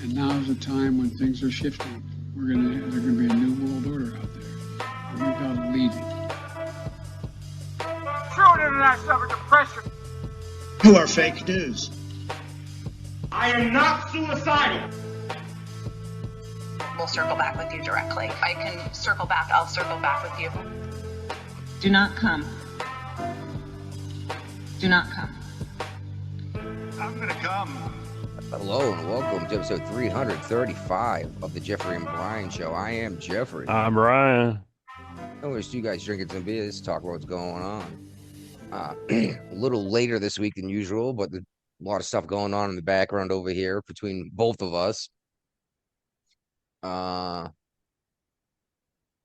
And now's the time when things are shifting. There's gonna be a new world order out there. And we've got to lead it. True internet suffer depression. You are fake news. I am not suicidal. We'll circle back with you directly. I can circle back. I'll circle back with you. Do not come. Do not come. I'm gonna come. Hello and welcome to episode 335 of the Jeffrey and Brian Show. I am Jeffrey. I'm Brian. Notice you guys drinking some beers, talk about what's going on. A little later this week than usual, but a lot of stuff going on in the background over here between both of us. I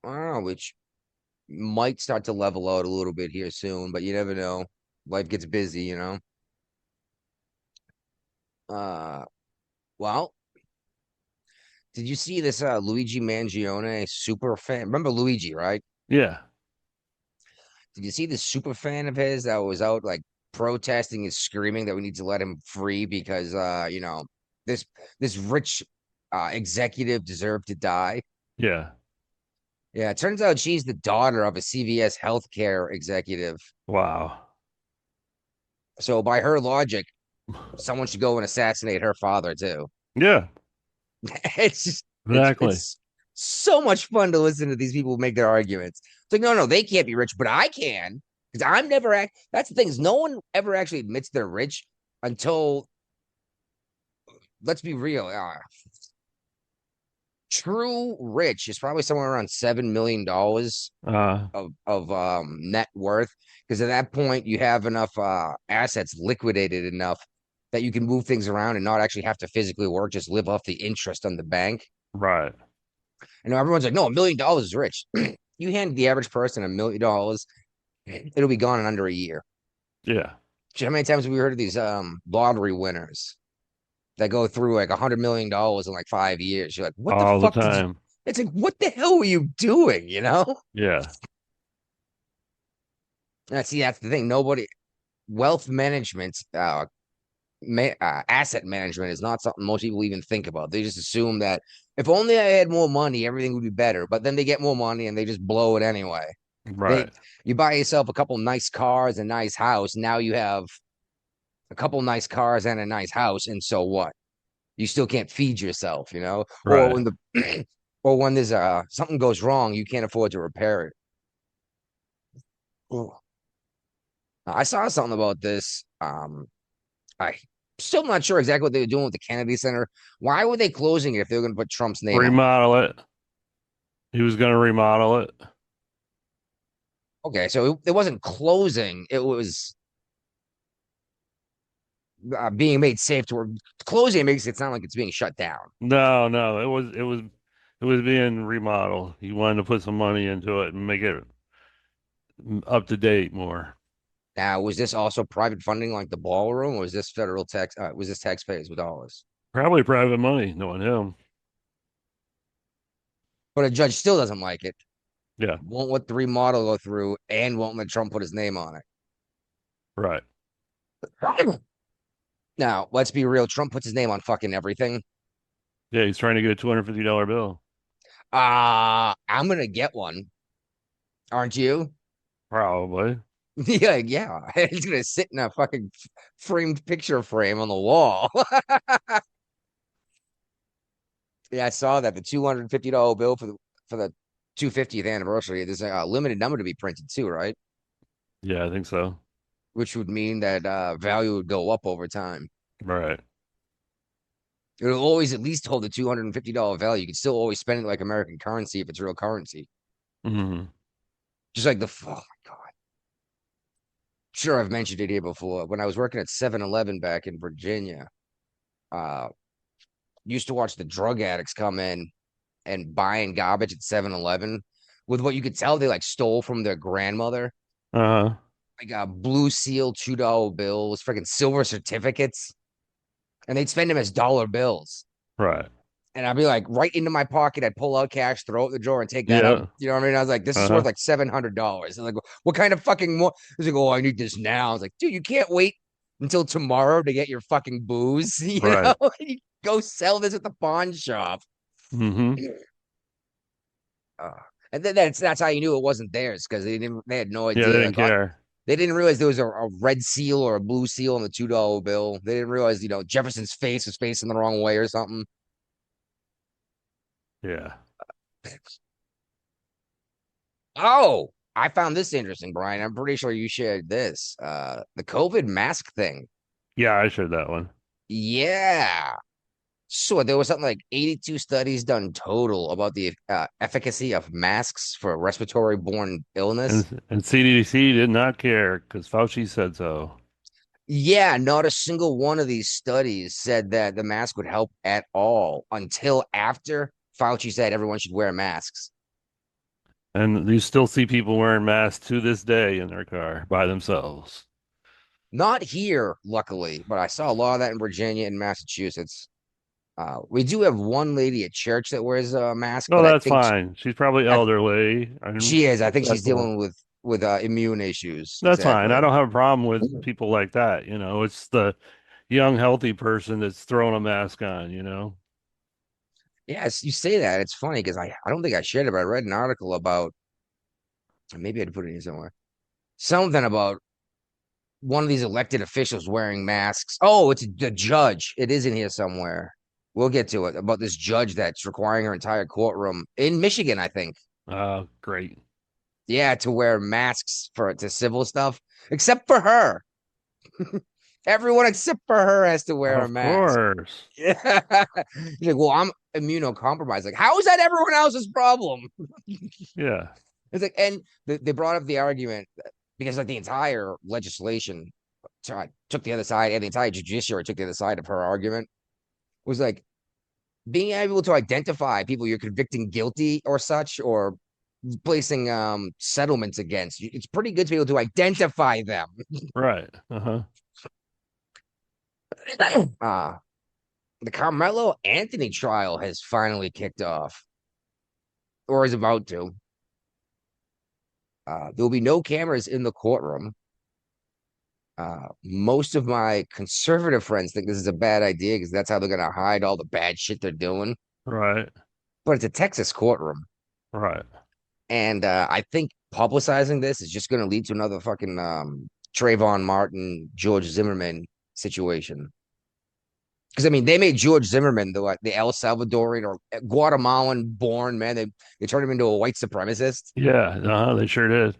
don't know, which might start to level out a little bit here soon, but you never know. Life gets busy, you know. Well, did you see this Luigi Mangione super fan? Remember Luigi, right? Yeah. Did you see this super fan of his that was out like protesting and screaming that we need to let him free because you know, this rich executive deserved to die? Yeah. Yeah, it turns out she's the daughter of a CVS healthcare executive. Wow. So by her logic, someone should go and assassinate her father too. Yeah. It's just Exactly. it's so much fun to listen to these people make their arguments. It's like, no, they can't be rich, but I can, because I'm never that's the thing, is no one ever actually admits they're rich until, let's be real, true rich is probably somewhere around $7 million of net worth, because at that point you have enough assets liquidated enough that you can move things around and not actually have to physically work, just live off the interest on the bank. Right. And everyone's like, no, $1 million is rich. You hand the average person $1 million, it'll be gone in under a year. Yeah. How many times have we heard of these lottery winners that go through like $100 million in like 5 years? You're like, what All the the fuck? time. It's like, what the hell were you doing? You know? Yeah. See, that's the thing. Wealth management, asset management is not something most people even think about. They just assume that if only I had more money, everything would be better. But then they get more money and they just blow it anyway. Right. You buy yourself a couple nice cars, a nice house. Now you have a couple nice cars and a nice house. And so what? You still can't feed yourself, you know? Right. Or when there's something goes wrong, you can't afford to repair it. Ooh. I saw something about this. I still not sure exactly what they were doing with the Kennedy Center. Why were they closing it if they were going to put Trump's name on it? Remodel it. He was going to remodel it. Okay, so it wasn't closing. It was being made safe to work. Closing makes it sound like it's being shut down. No. It was being remodeled. He wanted to put some money into it and make it up to date more. Now, was this also private funding like the ballroom, or was this federal tax? Was this taxpayers with dollars? Probably private money, knowing him. But a judge still doesn't like it. Yeah. Won't let the remodel go through and won't let Trump put his name on it. Right. Now, let's be real. Trump puts his name on fucking everything. Yeah, he's trying to get a $250 bill. I'm gonna get one. Aren't you? Probably. Yeah. It's gonna sit in a fucking framed picture frame on the wall. Yeah, I saw that, the $250 bill for the 250th anniversary. There's a limited number to be printed too, right? Yeah, I think so. Which would mean that value would go up over time. Right. It'll always at least hold the $250 value. You can still always spend it like American currency if it's real currency. Mm-hmm. Just like oh my God. Sure, I've mentioned it here before. When I was working at 7-Eleven back in Virginia, used to watch the drug addicts come in and buying garbage at 7-Eleven with what you could tell they like stole from their grandmother. Uh-huh. Like blue seal $2 bills, freaking silver certificates. And they'd spend them as dollar bills. Right. And I'd be like, right into my pocket, I'd pull out cash, throw it in the drawer, and take that out. You know what I mean? I was like, this is worth like $700. And like, what kind of fucking more? He's like, oh, I need this now. I was like, dude, you can't wait until tomorrow to get your fucking booze. You know? Go sell this at the pawn shop. Hmm. Uh, and then that's how you knew it wasn't theirs because they had no Yeah, they idea. didn't care. They didn't realize there was a red seal or a blue seal on the $2 bill. They didn't realize, Jefferson's face was facing the wrong way or something. Yeah. Oh, I found this interesting, Brian. I'm pretty sure you shared this. The COVID mask thing. Yeah, I shared that one. Yeah. So there was something like 82 studies done total about the efficacy of masks for respiratory-borne illness. And CDC did not care because Fauci said so. Yeah, not a single one of these studies said that the mask would help at all until after Fauci said everyone should wear masks. And you still see people wearing masks to this day in their car by themselves. Not here, luckily, but I saw a lot of that in Virginia and Massachusetts. We do have one lady at church that wears a mask, No, but I that's think fine. She's probably I, elderly and she is. I think she's respectable. dealing with immune issues. That's fine. I Exactly. don't have a problem with people like that. It's the young, healthy person that's throwing a mask on, Yes, you say that. It's funny because I don't think I shared it, but I read an article about maybe I'd put it in here somewhere. Something about one of these elected officials wearing masks. Oh, it's the judge. It is in here somewhere. We'll get to it about this judge that's requiring her entire courtroom in Michigan, I think. Great. Yeah, to wear masks to civil stuff, except for her. Everyone except for her has to wear a Of mask. course. Yeah. He's like, well, I'm immunocompromised. Like, how is that everyone else's problem? Yeah. It's like, and they brought up the argument because like the entire legislation took the other side, and the entire judiciary took the other side of her argument. Was like being able to identify people you're convicting guilty or such, or placing settlements against. It's pretty good to be able to identify them. Right. Uh-huh. uh the Carmelo Anthony trial has finally kicked off, or is about to. There will be no cameras in the courtroom. Most of my conservative friends think this is a bad idea because that's how they're gonna hide all the bad shit they're doing. Right. But it's a Texas courtroom, Right. and I think publicizing this is just gonna lead to another fucking Trayvon Martin, George Zimmerman situation. Because I mean, they made George Zimmerman the El Salvadorian or Guatemalan born man. They turned him into a white supremacist. Yeah. They sure did.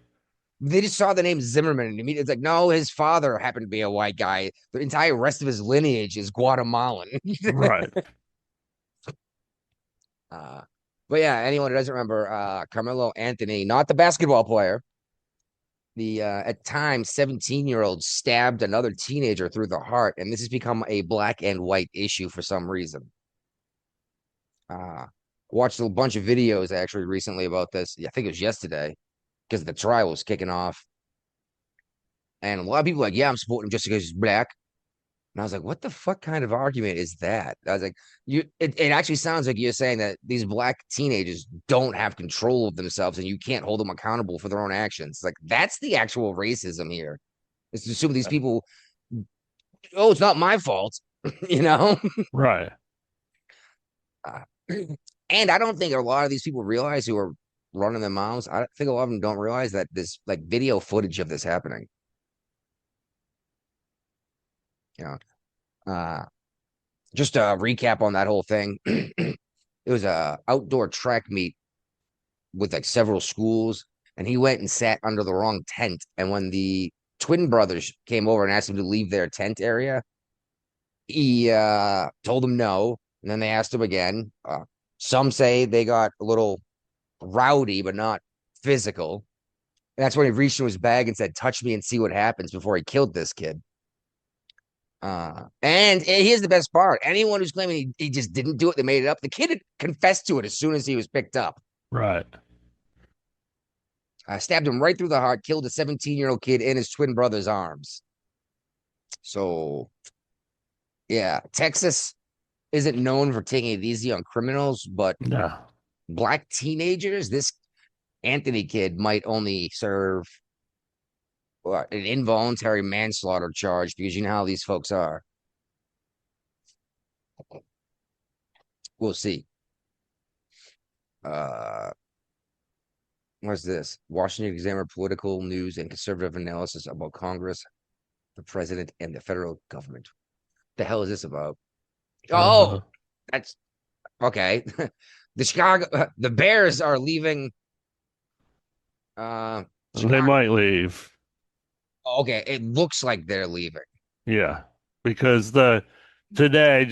They just saw the name Zimmerman and immediately it's like, no, his father happened to be a white guy. The entire rest of his lineage is Guatemalan. Right. uh, but yeah, anyone who doesn't remember, Carmelo Anthony, not the basketball player, the at times 17-year-old stabbed another teenager through the heart, and this has become a black and white issue for some reason. Watched a bunch of videos actually recently about this. I think it was yesterday because the trial was kicking off. And a lot of people were like, yeah, I'm supporting him just because he's black. And I was like, what the fuck kind of argument is that? I was like, it actually sounds like you're saying that these black teenagers don't have control of themselves and you can't hold them accountable for their own actions. Like, that's the actual racism here. It's to assume these people, oh, it's not my fault, you know? Right. Uh, and I don't think a lot of these people realize who are running their mouths. I think a lot of them don't realize that this like video footage of this happening. You know, just a recap on that whole thing. It was a outdoor track meet with like several schools, and he went and sat under the wrong tent. And when the twin brothers came over and asked him to leave their tent area, he told them no. And then they asked him again. Some say they got a little rowdy, but not physical. And that's when he reached into his bag and said, touch me and see what happens before he killed this kid. And here's the best part. Anyone who's claiming he just didn't do it, they made it up. The kid had confessed to it as soon as he was picked up. Right. Stabbed him right through the heart, killed a 17-year-old kid in his twin brother's arms. So, yeah, Texas isn't known for taking it easy on criminals, but Yeah. black teenagers, this Anthony kid might only serve an involuntary manslaughter charge because you know how these folks are. We'll see. What's this? Washington Examiner political news and conservative analysis about Congress, the president, and the federal government. The hell is this about? Uh-huh. Oh, that's okay. The Bears are leaving. They Chicago. might leave. Okay, it looks like they're leaving. Yeah. Because just today,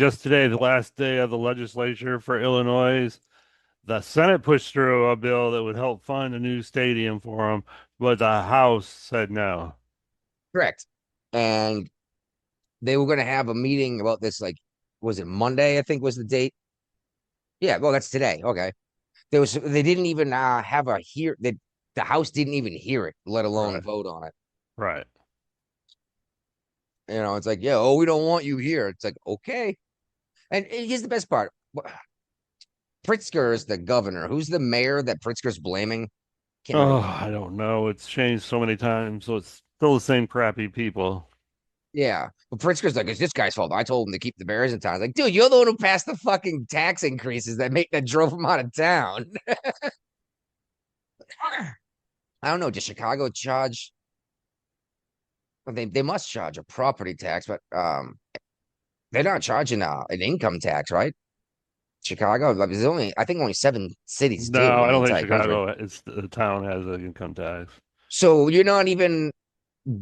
the last day of the legislature for Illinois, the Senate pushed through a bill that would help fund a new stadium for them, but the House said no. Correct. And they were going to have a meeting about this, like, was it Monday? I think was the date. Yeah, well, that's today. Okay. They didn't even have a hear that the House didn't even hear it, let alone Right. vote on it. Right. It's like, yeah, oh, we don't want you here. It's like, okay. And here's the best part. Pritzker is the governor. Who's the mayor that Pritzker's blaming? Can't remember Oh, his name. I don't know. It's changed so many times, so it's still the same crappy people. Yeah. But Pritzker's like, it's this guy's fault. I told him to keep the Bears in town. Like, dude, you're the one who passed the fucking tax increases that drove him out of town. I don't know. Does Chicago charge? Well, they must charge a property tax, but they're not charging an income tax, right? Chicago, like, there's I think only 7 cities do No, in I the don't think entire country. Chicago, it's the town has an income tax. So you're not even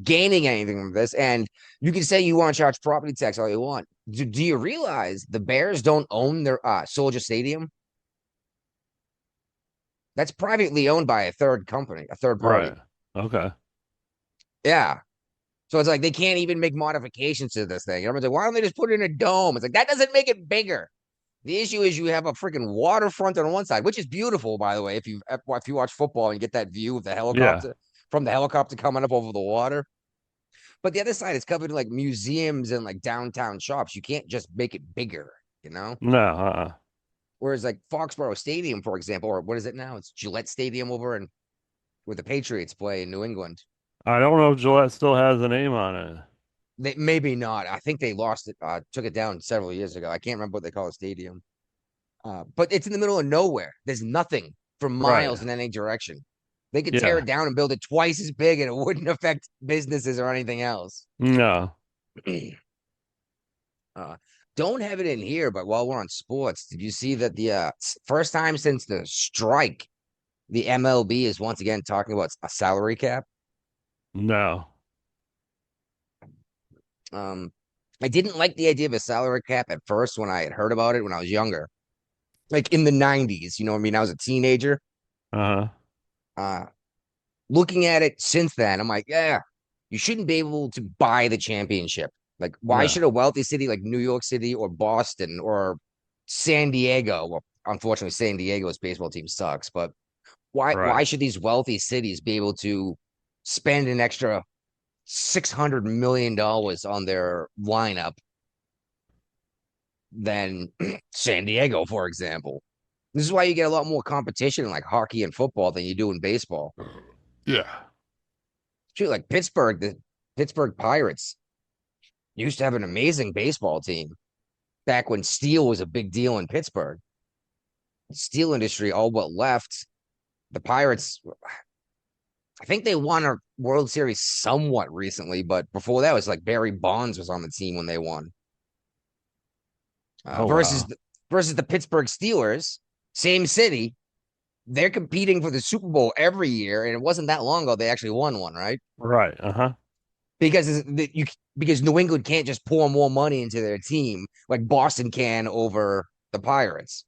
gaining anything from this. And you can say you want to charge property tax all you want. Do you realize the Bears don't own their Soldier Stadium? That's privately owned by a third company, a third party. Right. Okay. Yeah. So it's like they can't even make modifications to this thing. Everyone's like, why don't they just put it in a dome? It's like that doesn't make it bigger. The issue is you have a freaking waterfront on one side, which is beautiful, by the way. If you watch football and you get that view of the Yeah. helicopter from the helicopter coming up over the water, but the other side is covered in like museums and like downtown shops. You can't just make it bigger, you know. No, uh-uh. Whereas like Foxborough Stadium, for example, or what is it now? It's Gillette Stadium over in where the Patriots play in New England. I don't know if Gillette still has a name on it. They maybe not. I think they lost it, took it down several years ago. I can't remember what they call a stadium. But it's in the middle of nowhere. There's nothing for Right. miles in any direction. They could tear Yeah. it down and build it twice as big, and it wouldn't affect businesses or anything else. No. uh, don't have it in here, but while we're on sports, did you see that the first time since the strike, the MLB is once again talking about a salary cap? No. Um, I didn't like the idea of a salary cap at first when I had heard about it when I was younger, like in the 90s. You know what I mean? I was a teenager. Uh-huh. Uh, Looking at it since then, I'm like, yeah, you shouldn't be able to buy the championship. Like, why No. should a wealthy city like New York City or Boston or San Diego? Well, unfortunately, San Diego's baseball team sucks, but why Right. should these wealthy cities be able to spend an extra $600 million on their lineup than San Diego, for example? This is why you get a lot more competition in like hockey and football than you do in baseball. Yeah. Shoot, like Pittsburgh, the Pittsburgh Pirates used to have an amazing baseball team back when steel was a big deal in Pittsburgh. The steel industry all but left. The Pirates, I think they won a World Series somewhat recently, but before that was like Barry Bonds was on the team when they won. Oh, Versus wow. versus the Pittsburgh Steelers, same city. They're competing for the Super Bowl every year, and it wasn't that long ago they actually won one, right? Right. Uh-huh. Because New England can't just pour more money into their team like Boston can over the Pirates.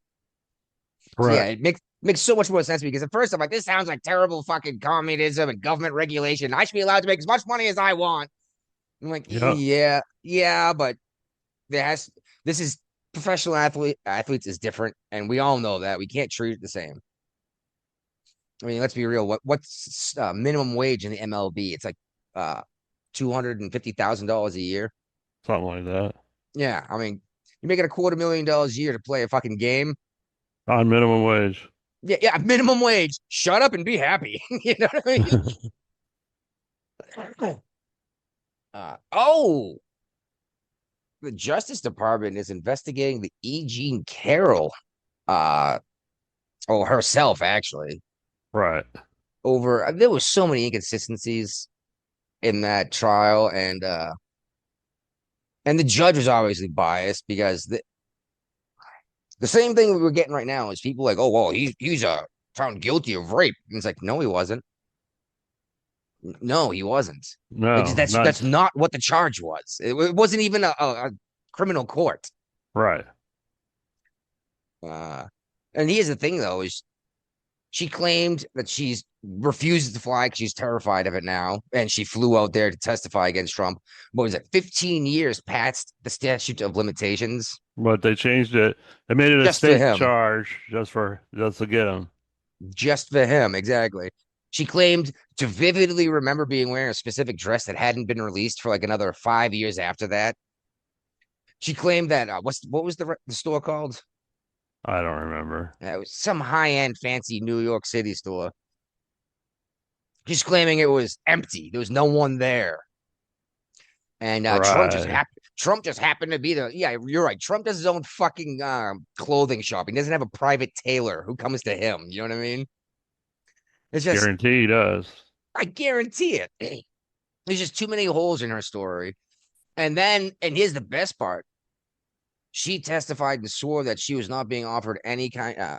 So yeah, Right. it makes so much more sense because at first I'm like, this sounds like terrible fucking communism and government regulation. I should be allowed to make as much money as I want. I'm like, Yep. yeah, but this is professional athletes is different, and we all know that we can't treat it the same. I mean, let's be real. What's minimum wage in the MLB? It's like $250,000 a year. Something like that. Yeah, I mean, you're making $250,000 a year to play a fucking game. On minimum wage. Yeah, minimum wage. Shut up and be happy. You know what I mean? The Justice Department is investigating the E. Jean Carroll uh, oh, herself actually, Right. over there was so many inconsistencies in that trial, and the judge was obviously biased because the same thing we were getting right now is people like, oh, well, he's found guilty of rape. And it's like, no, he wasn't. No, he wasn't. Like No, that's not not what the charge was. It wasn't even a criminal court. right. Uh, and here's the thing, though, is she claimed that she's refuses to fly because she's terrified of it now, and she flew out there to testify against Trump. What was it? 15 years past the statute of limitations, But they changed it. They made it a just for state him. charge just to get him. Just for him, exactly. She claimed to vividly remember being wearing a specific dress that hadn't been released for like another 5 years after that. She claimed that what was the store called? I don't remember. It was some high end, fancy New York City store. She's claiming it was empty. There was no one there, and Right. Trump just happened to be the yeah. You're right. Trump does his own fucking clothing shop. He doesn't have a private tailor who comes to him. You know what I mean? It's just Guarantee he does. I guarantee it. There's just too many holes in her story. And here's the best part. She testified and swore that she was not being offered anything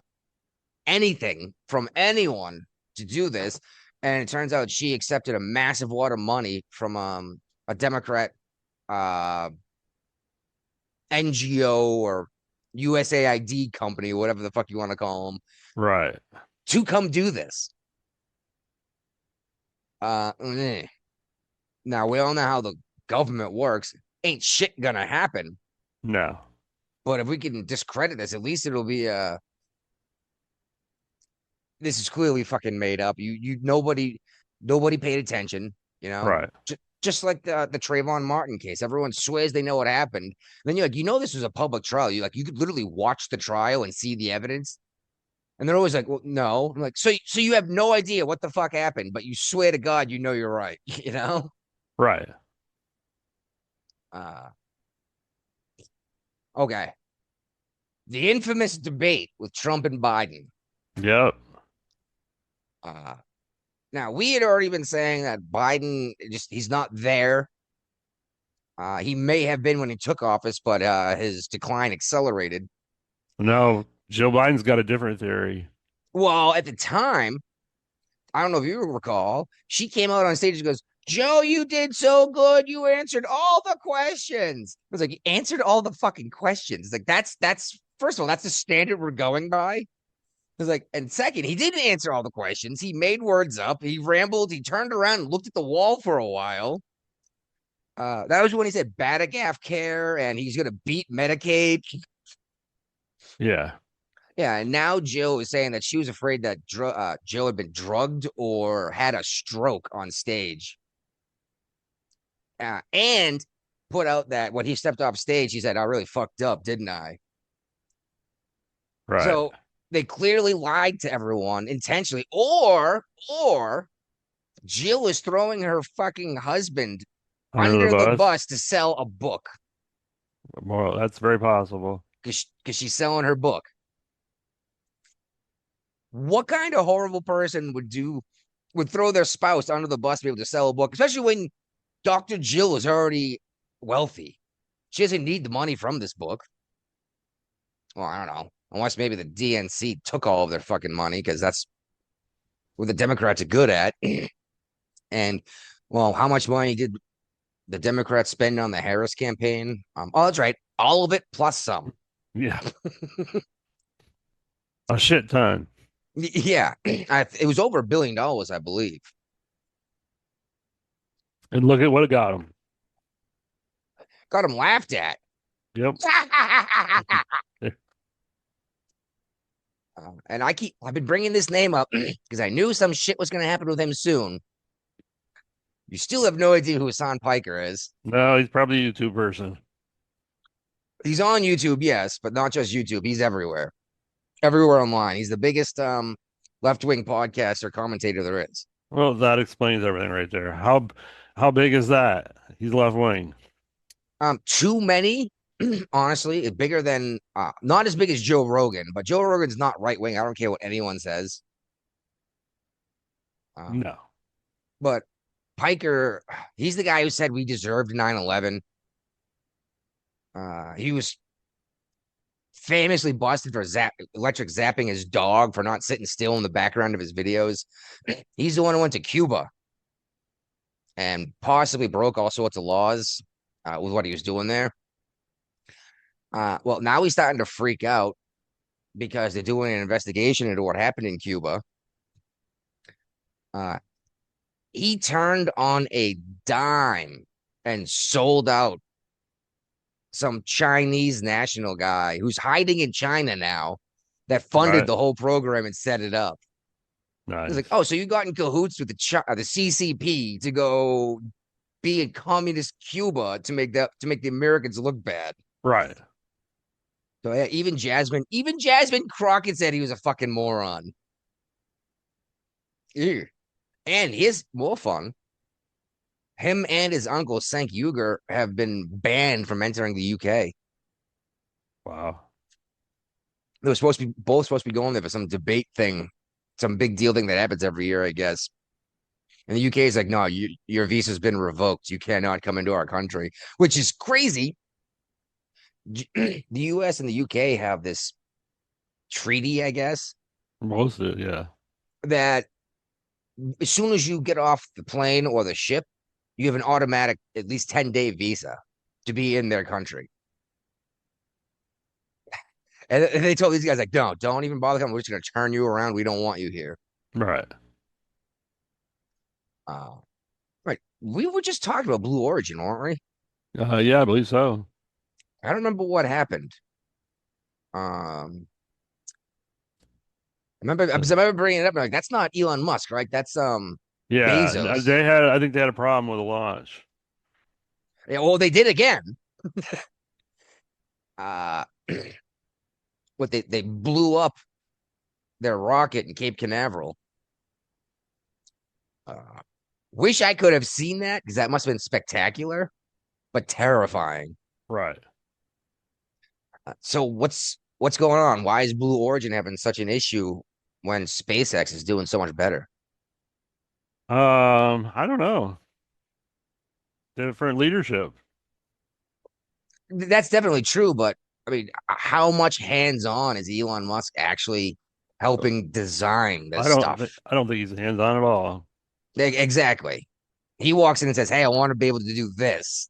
from anyone to do this. And it turns out she accepted a massive wad of money from a Democrat uh, NGO or USAID company, whatever the fuck you want to call them, Right. to come do this. Eh. Now we all know how the government works. Ain't shit gonna happen. No. But if we can discredit this, at least it'll be this is clearly fucking made up. Nobody paid attention, you know. Right. Just like the Trayvon Martin case. Everyone swears they know what happened. And then you're like, this was a public trial. You could literally watch the trial and see the evidence. And they're always like, well, no. I'm like, so you have no idea what the fuck happened, but you swear to God you know you're right, you know? Right. Uh okay. The infamous debate with Trump and Biden. Yep. Uh Now we had already been saying that Biden he's not there. He may have been when he took office, but his decline accelerated. No, Joe Biden's got a different theory. Well, at the time, I don't know if you recall, she came out on stage and goes, Joe, you did so good. You answered all the questions. I was like, you answered all the fucking questions. It's like that's first of all, that's the standard we're going by. I was like, and second, he didn't answer all the questions. He made words up. He rambled. He turned around and looked at the wall for a while. That was when he said Batagaf care and he's going to beat Medicaid. Yeah. Yeah, and now Jill is saying that she was afraid that Jill had been drugged or had a stroke on stage. And put out that when he stepped off stage, he said, I really fucked up, didn't I? Right. So they clearly lied to everyone intentionally, or Jill is throwing her fucking husband Under the under the bus. bus to sell a book Well, that's very possible. because she's selling her book. What kind of horrible person would throw their spouse under the bus to be able to sell a book, especially when Dr. Jill is already wealthy? She doesn't need the money from this book. Well, I don't know. Unless maybe the DNC took all of their fucking money because that's what the Democrats are good at. And, well, how much money did the Democrats spend on the Harris campaign? Oh, that's right. All of it plus some. Yeah. A shit ton. Yeah. It was over $1 billion, I believe. And look at what it got him. Got him laughed at. Yep. And I've been bringing this name up because I knew some shit was going to happen with him soon. You still have no idea who Hassan Piker is. No, he's probably a YouTube person. He's on YouTube, yes, but not just YouTube. He's everywhere online. He's the biggest left-wing podcaster commentator there is. Well, that explains everything right there. How big is that? He's left wing. Too many honestly, it's bigger than not as big as Joe Rogan, but Joe Rogan's not right wing. I don't care what anyone says. No. But Piker, he's the guy who said we deserved 9/11. He was famously busted for electric zapping his dog for not sitting still in the background of his videos. He's the one who went to Cuba and possibly broke all sorts of laws with what he was doing there. Well, now he's starting to freak out because they're doing an investigation into what happened in Cuba. He turned on a dime and sold out some Chinese national guy who's hiding in China now that funded Right. the whole program and set it up. Nice. It's like, oh, so you got in cahoots with the CCP to go be in communist Cuba to make the Americans look bad. Right. So yeah, even Jasmine Crockett said he was a fucking moron. Ew. And here's more fun. Him and his uncle, Cenk Uygur, have been banned from entering the UK. Wow. They were both supposed to be going there for some debate thing, some big deal thing that happens every year, I guess. And the UK is like, no, your visa's been revoked. You cannot come into our country, which is crazy. The US and the UK have this treaty, I guess, Most of it, yeah. that as soon as you get off the plane or the ship, you have an automatic at least 10-day visa to be in their country. And they told these guys, like, no, don't even bother coming. We're just going to turn you around. We don't want you here. Right. Right. We were just talking about Blue Origin, weren't we? Yeah, I believe so. I don't remember what happened. I remember bringing it up. Like, that's not Elon Musk, right? That's Yeah, Bezos. I think they had a problem with the launch. Yeah, well, they did again. uh, what they blew up their rocket in Cape Canaveral. Wish I could have seen that because that must have been spectacular, but terrifying. Right. So what's going on? Why is Blue Origin having such an issue when SpaceX is doing so much better? I don't know. Different leadership. That's definitely true, but I mean, how much hands-on is Elon Musk actually helping design this stuff? I don't think he's hands-on at all. Exactly. He walks in and says, "Hey, I want to be able to do this."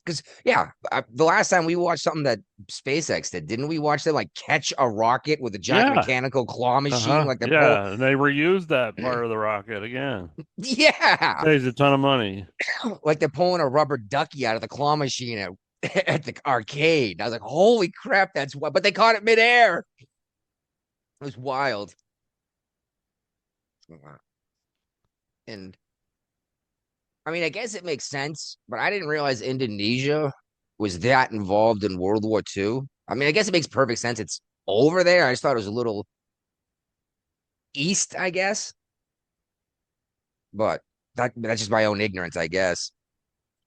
Because yeah, the last time we watched something that SpaceX did, didn't we watch them like catch a rocket with a giant Yeah. mechanical claw machine? Like the Yeah, and they reused that part of the rocket again. yeah, Saves a ton of money. like they're pulling a rubber ducky out of the claw machine at the arcade. I was like, holy crap, that's what. But they caught it midair. It was wild. And I mean, I guess it makes sense, but I didn't realize Indonesia was that involved in World War II. I mean, I guess it makes perfect sense. It's over there. I just thought it was a little east, I guess. But that's just my own ignorance, I guess.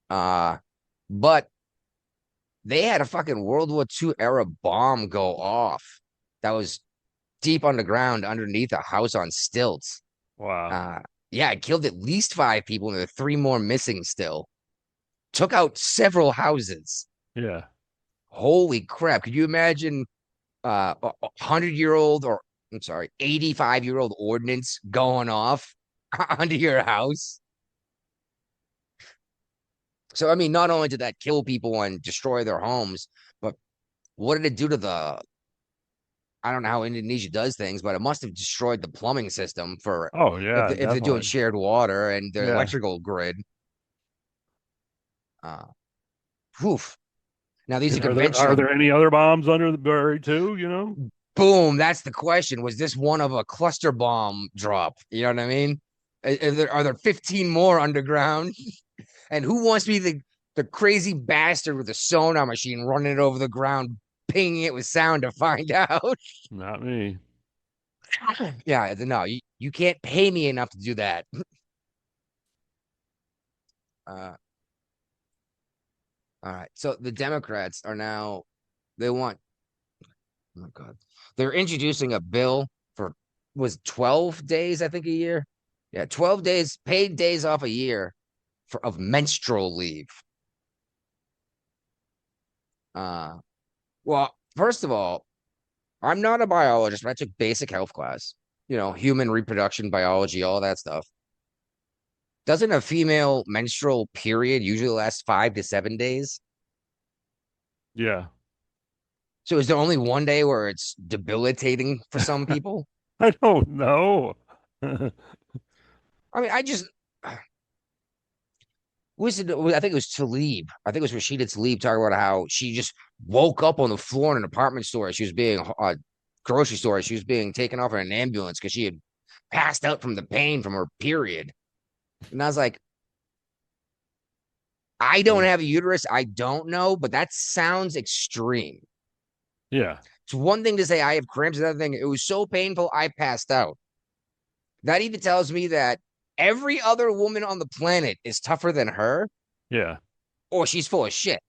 But they had a fucking World War II era bomb go off that was deep underground underneath a house on stilts. Wow. Yeah, it killed at least 5 people, and there are 3 more missing still. Took out several houses. Yeah. Holy crap. Could you imagine a 100-year-old or I'm sorry, 85-year-old ordinance going off onto your house? So, I mean, not only did that kill people and destroy their homes, but what did it do to I don't know how Indonesia does things, but it must have destroyed the plumbing system for Oh yeah, if they're doing definitely. shared water and the Yeah. electrical grid. Whew. Now these are Are conventional. there any other bombs under the buried too, you know? Boom. That's the question. Was this one of a cluster bomb drop? You know what I mean? Are there 15 more underground? And who wants to be the crazy bastard with a sonar machine running it over the ground, pinging it with sound to find out? Not me. Yeah, no, you can't pay me enough to do that. Uh, All right. So the Democrats are now, they want, oh my God, they're introducing a bill for, was 12 days, I think, a year. Yeah, 12 days, paid days off a year of menstrual leave. Well, first of all, I'm not a biologist, but I took basic health class, human reproduction, biology, all that stuff. Doesn't a female menstrual period usually last 5 to 7 days? Yeah. So is there only one day where it's debilitating for some people? I don't know. I mean, I think it was Talib. I think it was Rashida Talib talking about how she just woke up on the floor in an apartment store. She was being grocery store. She was being taken off in an ambulance because she had passed out from the pain from her period. And I was like, I don't have a uterus. I don't know, but that sounds extreme. Yeah. It's one thing to say I have cramps. Another thing, it was so painful I passed out. That even tells me that every other woman on the planet is tougher than her, Yeah. or she's full of shit.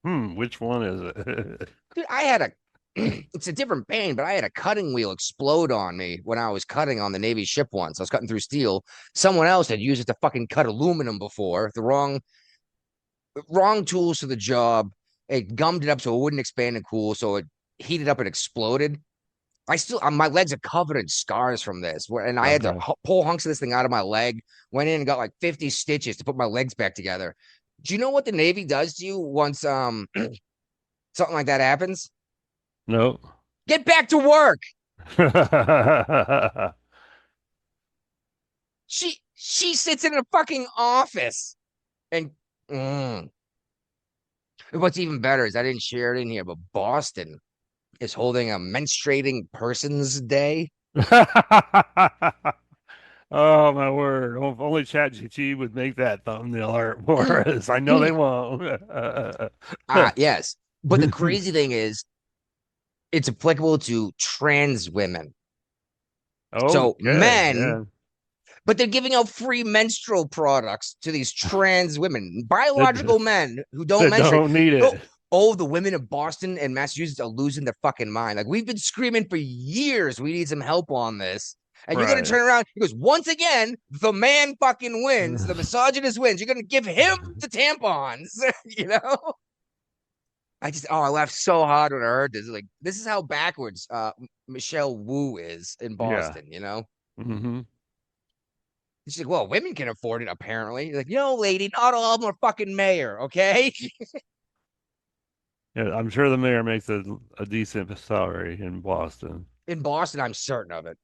Which one is it? Dude, I had a it's a different pain, but I had a cutting wheel explode on me when I was cutting on the Navy ship once. I was cutting through steel. Someone else had used it to fucking cut aluminum before. The wrong tools for the job. It gummed it up so it wouldn't expand and cool, so it heated up and exploded. My legs are covered in scars from this, and I had to Okay. pull hunks of this thing out of my leg. Went in and got like 50 stitches to put my legs back together. Do you know what the Navy does to you once something like that happens? Nope. Get back to work. She sits in a fucking office and what's even better is I didn't share it in here, but Boston is holding a menstruating persons day. Oh my word. If only ChatGPT would make that thumbnail art for us. I know they won't. Yes. But the crazy thing is it's applicable to trans women. Oh, So okay. men, Yeah. but they're giving out free menstrual products to these trans women, That, biological men who don't that menstruate. don't need Oh, it. oh, the women of Boston and Massachusetts are losing their fucking mind. Like we've been screaming for years, we need some help on this. And you're gonna Right. turn around. He goes, once again, the man fucking wins. The misogynist wins. You're gonna give him the tampons, you know? I laughed so hard when I heard this. Like, this is how backwards Michelle Wu is in Yeah. Boston, you know? Hmm. She's like, well, women can afford it, apparently. Like, lady, not all of them are fucking mayor, okay? Yeah, I'm sure the mayor makes a decent salary in Boston. In Boston, I'm certain of it.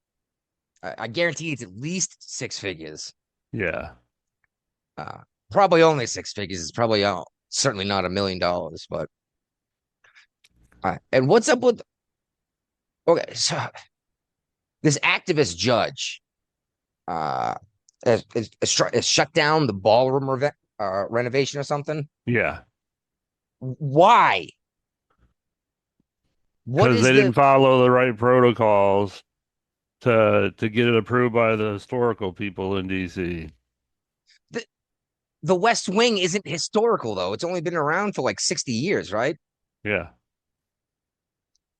I guarantee it's at least six figures. Yeah. Uh, Probably only six figures. It's probably certainly not $1 million, but and what's up with okay, so this activist judge uh has shut down the ballroom renovation or something. Yeah. Why? What Because is they the didn't follow the right protocols to get it approved by the historical people in DC. the the West Wing isn't historical though. It's only been around for like 60 years, right? Yeah.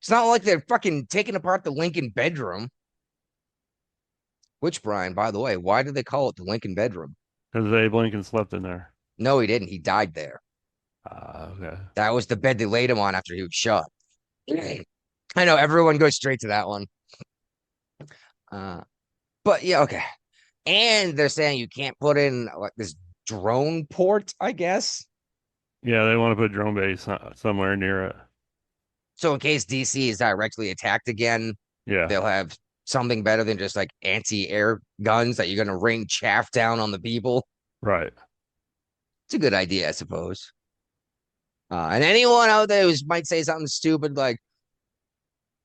It's not like they're fucking taking apart the Lincoln bedroom. Which, Brian, by the way, why did they call it the Lincoln bedroom? Because Abe Lincoln slept in there. No, he didn't. He died there. Okay. That was the bed they laid him on after he was shot. I know everyone goes straight to that one. Uh, but yeah, okay. And they're saying you can't put in like this drone port, I guess. Yeah, they want to put drone base somewhere near it. So in case DC is directly attacked again, Yeah. they'll have something better than just like anti-air guns that you're gonna rain chaff down on the people. Right. It's a good idea, I suppose. And anyone out there who might say something stupid like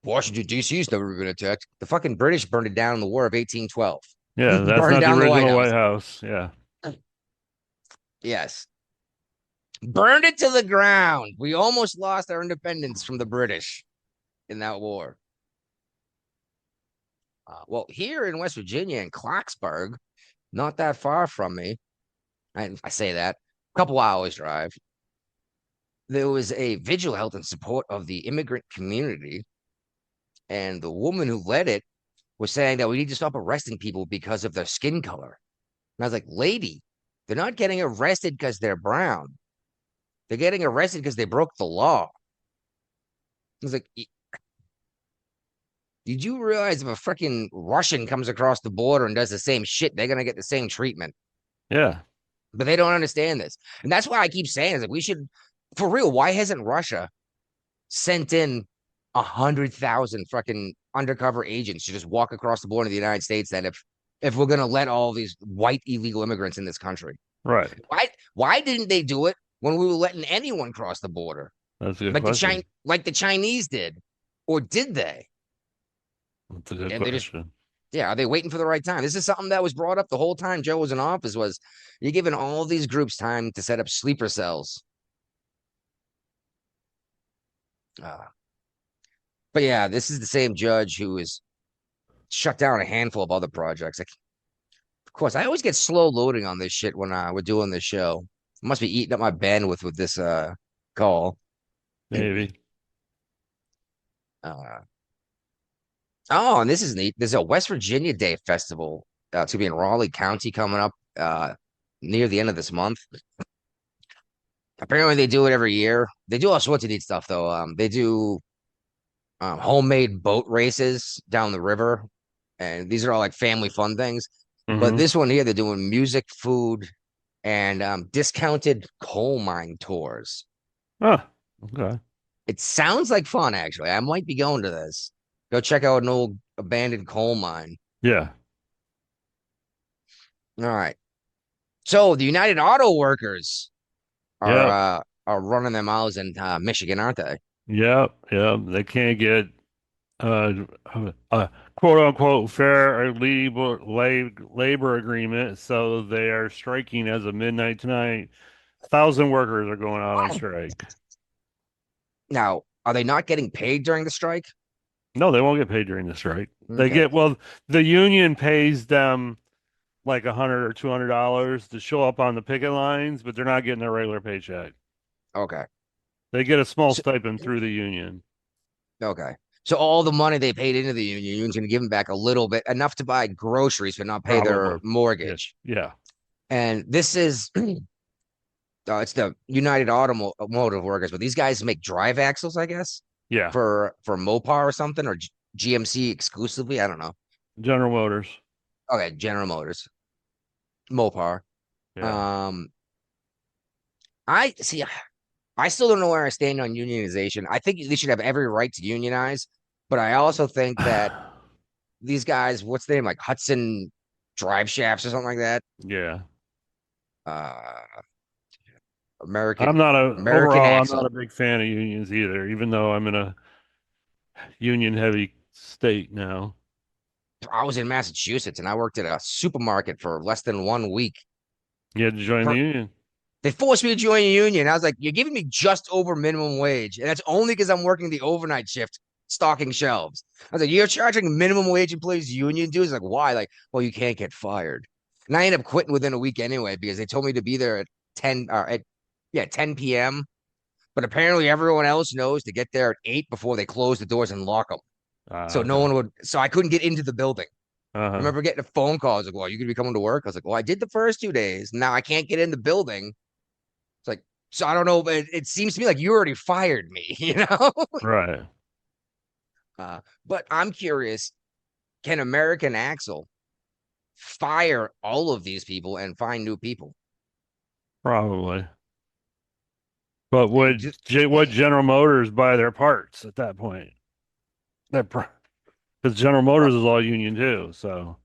Washington D.C.'s never been attacked. The fucking British burned it down in the War of 1812. Yeah, that's Burned not the down the White original House. White House. Yeah. Yes. Burned it to the ground. We almost lost our independence from the British in that war. Well, here in West Virginia, in Clarksburg, not that far from me, I say that, a couple hours drive. there was a vigil held in support of the immigrant community, and the woman who led it was saying that we need to stop arresting people because of their skin color. And I was like, lady, they're not getting arrested because they're brown. They're getting arrested because they broke the law. I was like, did you realize if a freaking Russian comes across the border and does the same shit, they're gonna get the same treatment? Yeah. But they don't understand this. And that's why I keep saying is like we should, for real, why hasn't Russia sent in 100,000 fucking undercover agents to just walk across the border of the United States then if we're gonna let all these white illegal immigrants in this country? Right. Why didn't they do it when we were letting anyone cross the border? That's a good Like question. the Chinese did. Or did they? That's a good And they just question. yeah, are they waiting for the right time? This is something that was brought up the whole time Joe was in office was you're giving all these groups time to set up sleeper cells. Uh, but yeah, this is the same judge who has shut down a handful of other projects. Like, of course, I always get slow loading on this shit when we're doing this show. I must be eating up my bandwidth with this call. Maybe. Uh, oh, and this is neat. There's a West Virginia Day Festival to be in Raleigh County coming up near the end of this month. Apparently, they do it every year. They do all sorts of neat stuff, though. They do homemade boat races down the river, and these are all like family fun things. But Hmm. this one here, they're doing music, food, and discounted coal mine tours. Oh, okay. It sounds like fun, actually. I might be going to this. Go check out an old abandoned coal mine. Yeah. All right. So the United Auto Workers Yep. are running their mouths in Michigan, aren't they? Yep. Yep. They can't get uh, quote unquote fair or labor agreement, so they are striking as of midnight tonight. 1,000 workers are going out on strike. Now, are they not getting paid during the strike? No, they won't get paid during the strike. They Okay. get, well, the union pays them like $100 or $200 to show up on the picket lines, but they're not getting their regular paycheck. Okay. They get a small So, stipend through the union. okay. So all the money they paid into the union's going to give them back a little bit, enough to buy groceries, but not pay their Probably. Yeah. mortgage. Yeah. And this is, it's the United Automotive Workers, but these guys make drive axles, I guess, Yeah. for Mopar or something, or GMC exclusively. I don't know. General Motors. Okay, General Motors, Mopar. Yeah. Um, I see. I still don't know where I stand on unionization. I think they should have every right to unionize, but I also think that these guys, what's the name, like Hudson Drive Shafts or something like that. Yeah. Uh, I'm not American overall, I'm not Axle. a big fan of unions either, even though I'm in a union heavy state now. I was in Massachusetts and I worked at a supermarket for less than 1 week. You had to join the union. They forced me to join a union. I was like, you're giving me just over minimum wage. And that's only because I'm working the overnight shift stocking shelves. I was like, you're charging minimum wage employees union dues? Like, why? Like, well, you can't get fired. And I ended up quitting within a week anyway because they told me to be there at 10 at 10 p.m. But apparently everyone else knows to get there at 8 before they close the doors and lock them. So no Okay. one would, so I couldn't get into the building. I Uh-huh. remember getting a phone call. I was like, well, you could be coming to work. I was like, well, I did the first 2 days. Now I can't get in the building. It's like, so I don't know, but it seems to me like you already fired me, you know? Right. But I'm curious, can American Axle fire all of these people and find new people? Probably. But And would General Motors buy their parts at that point? Because General Motors is all union too. So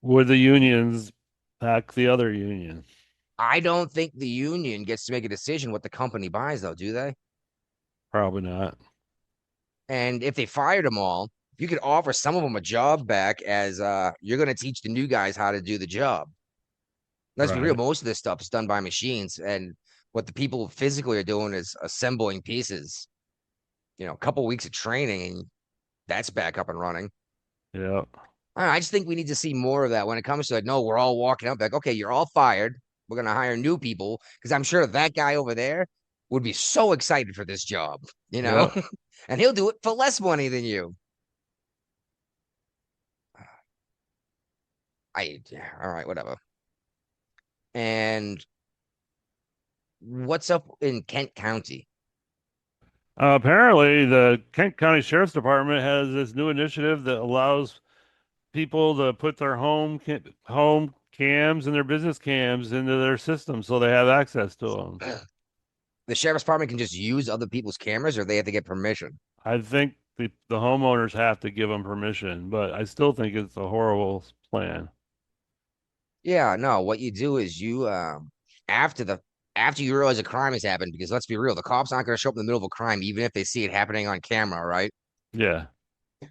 would the unions back the other union? I don't think the union gets to make a decision what the company buys, though, do they? Probably not. And if they fired them all, you could offer some of them a job back as you're going to teach the new guys how to do the job. Let's be real, Right. most of this stuff is done by machines, and what the people physically are doing is assembling pieces. You know, a couple weeks of training, and that's back up and running. Yeah. I just think we need to see more of that when it comes to like, no, we're all walking up like, okay, you're all fired. We're gonna hire new people because I'm sure that guy over there, would be so excited for this job, you know, Yeah. and he'll do it for less money than you. Yeah, all right, whatever. And what's up in Kent County? Apparently, the Kent County Sheriff's Department has this new initiative that allows people to put their home cams and their business cams into their system so they have access to them. The sheriff's department can just use other people's cameras, or they have to get permission. I think the homeowners have to give them permission, but I still think it's a horrible plan. Yeah, no. What you do is you after the after you realize a crime has happened, because let's be real, the cops aren't going to show up in the middle of a crime, even if they see it happening on camera, right? Yeah. Yeah,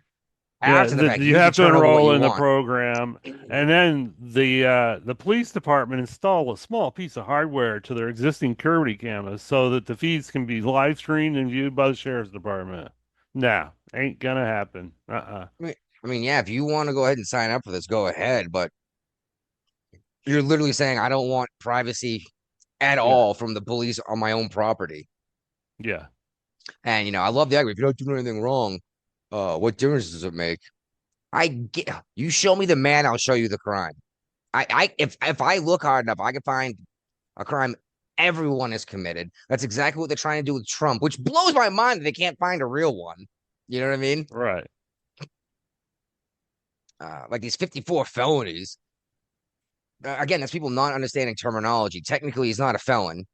After the fact, you you have to determine what enroll you in the want. program, and then the police department install a small piece of hardware to their existing security cameras so that the feeds can be live streamed and viewed by the sheriff's department. Nah, ain't gonna happen. I mean, yeah, if you want to go ahead and sign up for this, go ahead. But you're literally saying I don't want privacy at Yeah, all from the police on my own property. yeah, And I love the argument. If you don't do anything wrong, what difference does it make? I get you show me the man, I'll show you the crime. If I look hard enough, I can find a crime everyone has committed. That's exactly what they're trying to do with Trump, which blows my mind that they can't find a real one. You know what I mean? right. Like these 54 felonies. Again, that's people not understanding terminology. Technically, he's not a felon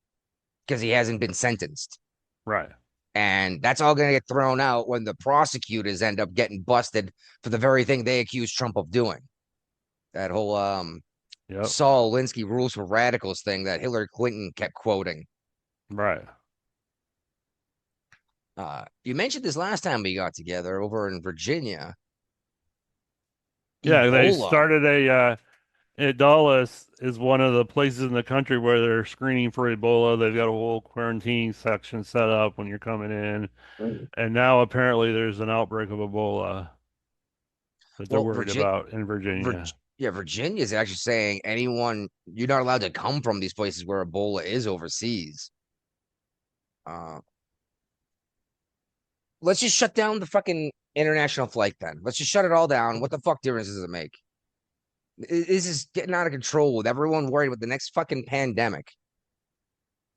because he hasn't been sentenced. Right. And that's all going to get thrown out when the prosecutors end up getting busted for the very thing they accuse Trump of doing. That whole Yep. Saul Alinsky rules for radicals thing that Hillary Clinton kept quoting. Right. You mentioned this last time we got together over in Virginia. Yeah, they Ebola. started Dulles is one of the places in the country where they're screening for Ebola. They've got a whole quarantine section set up when you're coming in. And now apparently there's an outbreak of Ebola that they're worried about in Virginia. Virginia is actually saying you're not allowed to come from these places where Ebola is overseas. Let's just shut down the fucking international flight then. Let's just shut it all down. What the fuck difference does it make? This is getting out of control with everyone worried about the next fucking pandemic.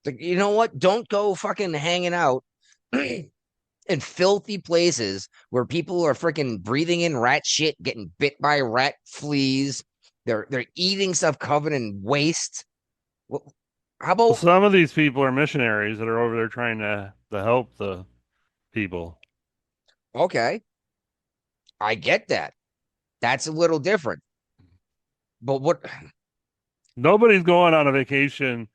Like, you know what? Don't go fucking hanging out in filthy places where people are freaking breathing in rat shit, getting bit by rat fleas. They're eating stuff covered in waste. Well, how about Some of these people are missionaries that are over there trying to help the people. okay? I get that. That's a little different. But what? Nobody's going on a vacation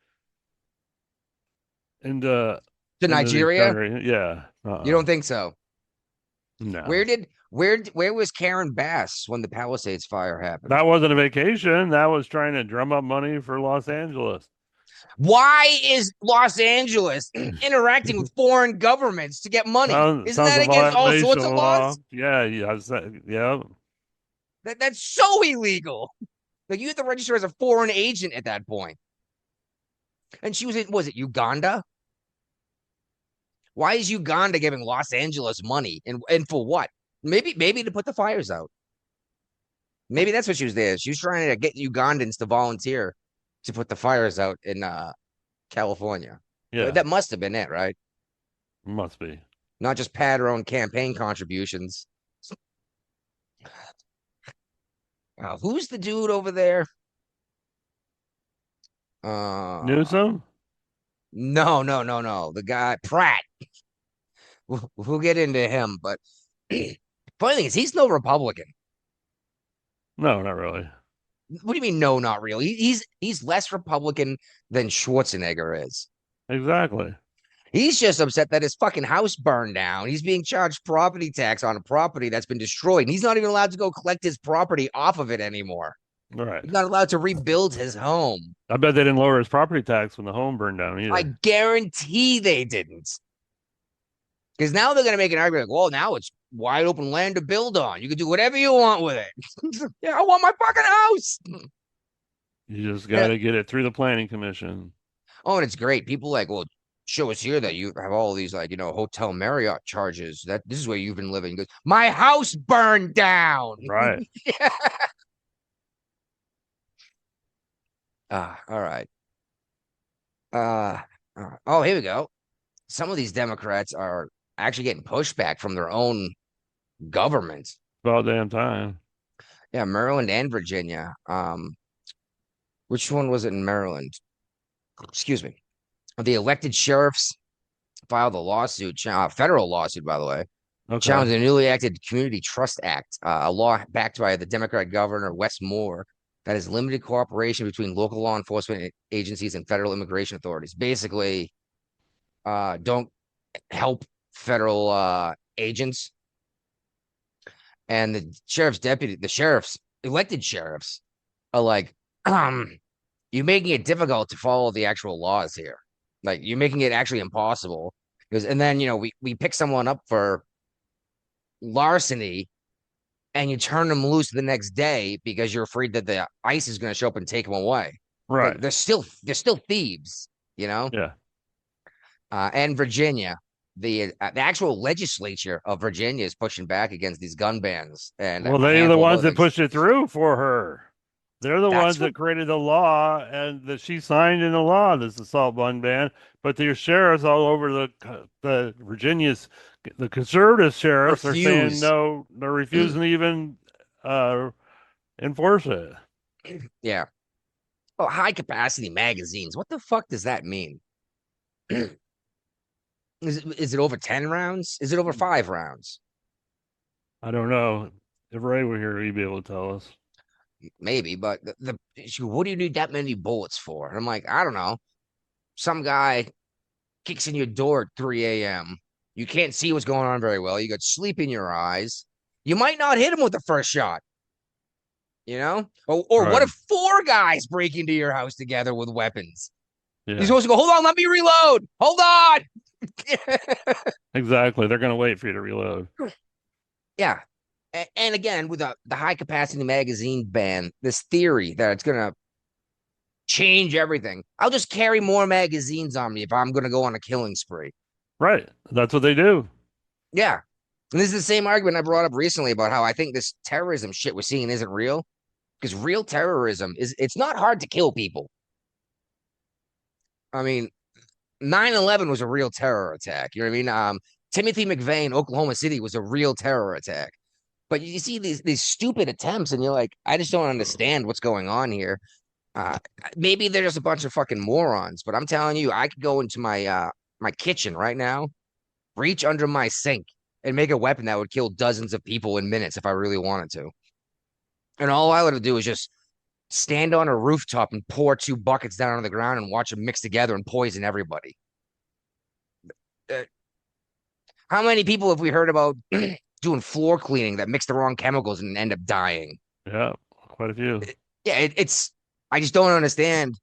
into To Nigeria? Yeah. You don't think so? No. Where was Karen Bass when the Palisades fire happened? That wasn't a vacation. That was trying to drum up money for Los Angeles. Why is Los Angeles interacting with foreign governments to get money? Isn't that against all sorts of laws? Yeah. Yeah. That's so illegal. Like, you have to register as a foreign agent at that point. And she was it Uganda? Why is Uganda giving Los Angeles money? And for what? Maybe to put the fires out. Maybe that's what she was there. She was trying to get Ugandans to volunteer to put the fires out in California. Yeah. That must have been it, right? Must be. Not just pad her own campaign contributions. Who's the dude over there? Newsom? No. The guy Pratt. We'll get into him, but funny thing is, he's no Republican. No, not really. What do you mean? No, not really. He's less Republican than Schwarzenegger is. Exactly. He's just upset that his fucking house burned down. He's being charged property tax on a property that's been destroyed. And he's not even allowed to go collect his property off of it anymore. All right. He's not allowed to rebuild his home. I bet they didn't lower his property tax when the home burned down either. I guarantee they didn't. Because now they're going to make an argument like, well, now it's wide open land to build on. You can do whatever you want with it. Yeah, I want my fucking house. You just got to get it through the planning commission. Oh, and it's great. People like, well, show us here that you have all these like, Hotel Marriott charges. That this is where you've been living. He goes, my house burned down. Right. All right. Uh, oh, here we go. Some of these Democrats are actually getting pushback from their own government. About damn time. Yeah, Maryland and Virginia. Which one was it in Maryland? Excuse me. The elected sheriffs filed a lawsuit, federal lawsuit, by the way, Okay. challenging the newly acted Community Trust Act, a law backed by the Democratic governor Wes Moore that has limited cooperation between local law enforcement agencies and federal immigration authorities. Basically, don't help federal agents. And the sheriffs, elected sheriffs, are like, you're making it difficult to follow the actual laws here. Like you're making it actually impossible. Because and then we pick someone up for larceny and you turn them loose the next day because you're afraid that the ICE is going to show up and take them away. Right. Like, they're still thieves, Yeah. And Virginia, the actual legislature of Virginia is pushing back against these gun bans. And Well, they're the ones that pushed it through for her. They're the ones that created the law and that she signed in the law, this assault gun ban. But the sheriffs all over the Virginia's, the conservative sheriffs are saying no, they're refusing to even enforce it. Yeah. Oh, high capacity magazines. What the fuck does that mean? Is it over 10 rounds? Is it over 5 rounds? I don't know. If Ray were here, he'd be able to tell us. Maybe, but what do you need that many bullets for? And I'm like, I don't know. Some guy kicks in your door at 3 a.m. You can't see what's going on very well. You got sleep in your eyes. You might not hit him with the first shot. Or Right. What if 4 guys break into your house together with weapons? Yeah. You're supposed to go, hold on, let me reload. Hold on. Exactly. They're going to wait for you to reload. Yeah. And again, with the high capacity magazine ban, this theory that it's going to change everything. I'll just carry more magazines on me if I'm going to go on a killing spree. Right. That's what they do. Yeah. And this is the same argument I brought up recently about how I think this terrorism shit we're seeing isn't real. Because real terrorism it's not hard to kill people. I mean, 9/11 was a real terror attack. You know what I mean? Timothy McVeigh in Oklahoma City was a real terror attack. But you see these stupid attempts, and you're like, I just don't understand what's going on here. Maybe they're just a bunch of fucking morons. But I'm telling you, I could go into my kitchen right now, reach under my sink, and make a weapon that would kill dozens of people in minutes if I really wanted to. And all I would do is just stand on a rooftop and pour 2 buckets down on the ground and watch them mix together and poison everybody. How many people have we heard about doing floor cleaning that mix the wrong chemicals and end up dying? Yeah, quite a few. Yeah, I just don't understand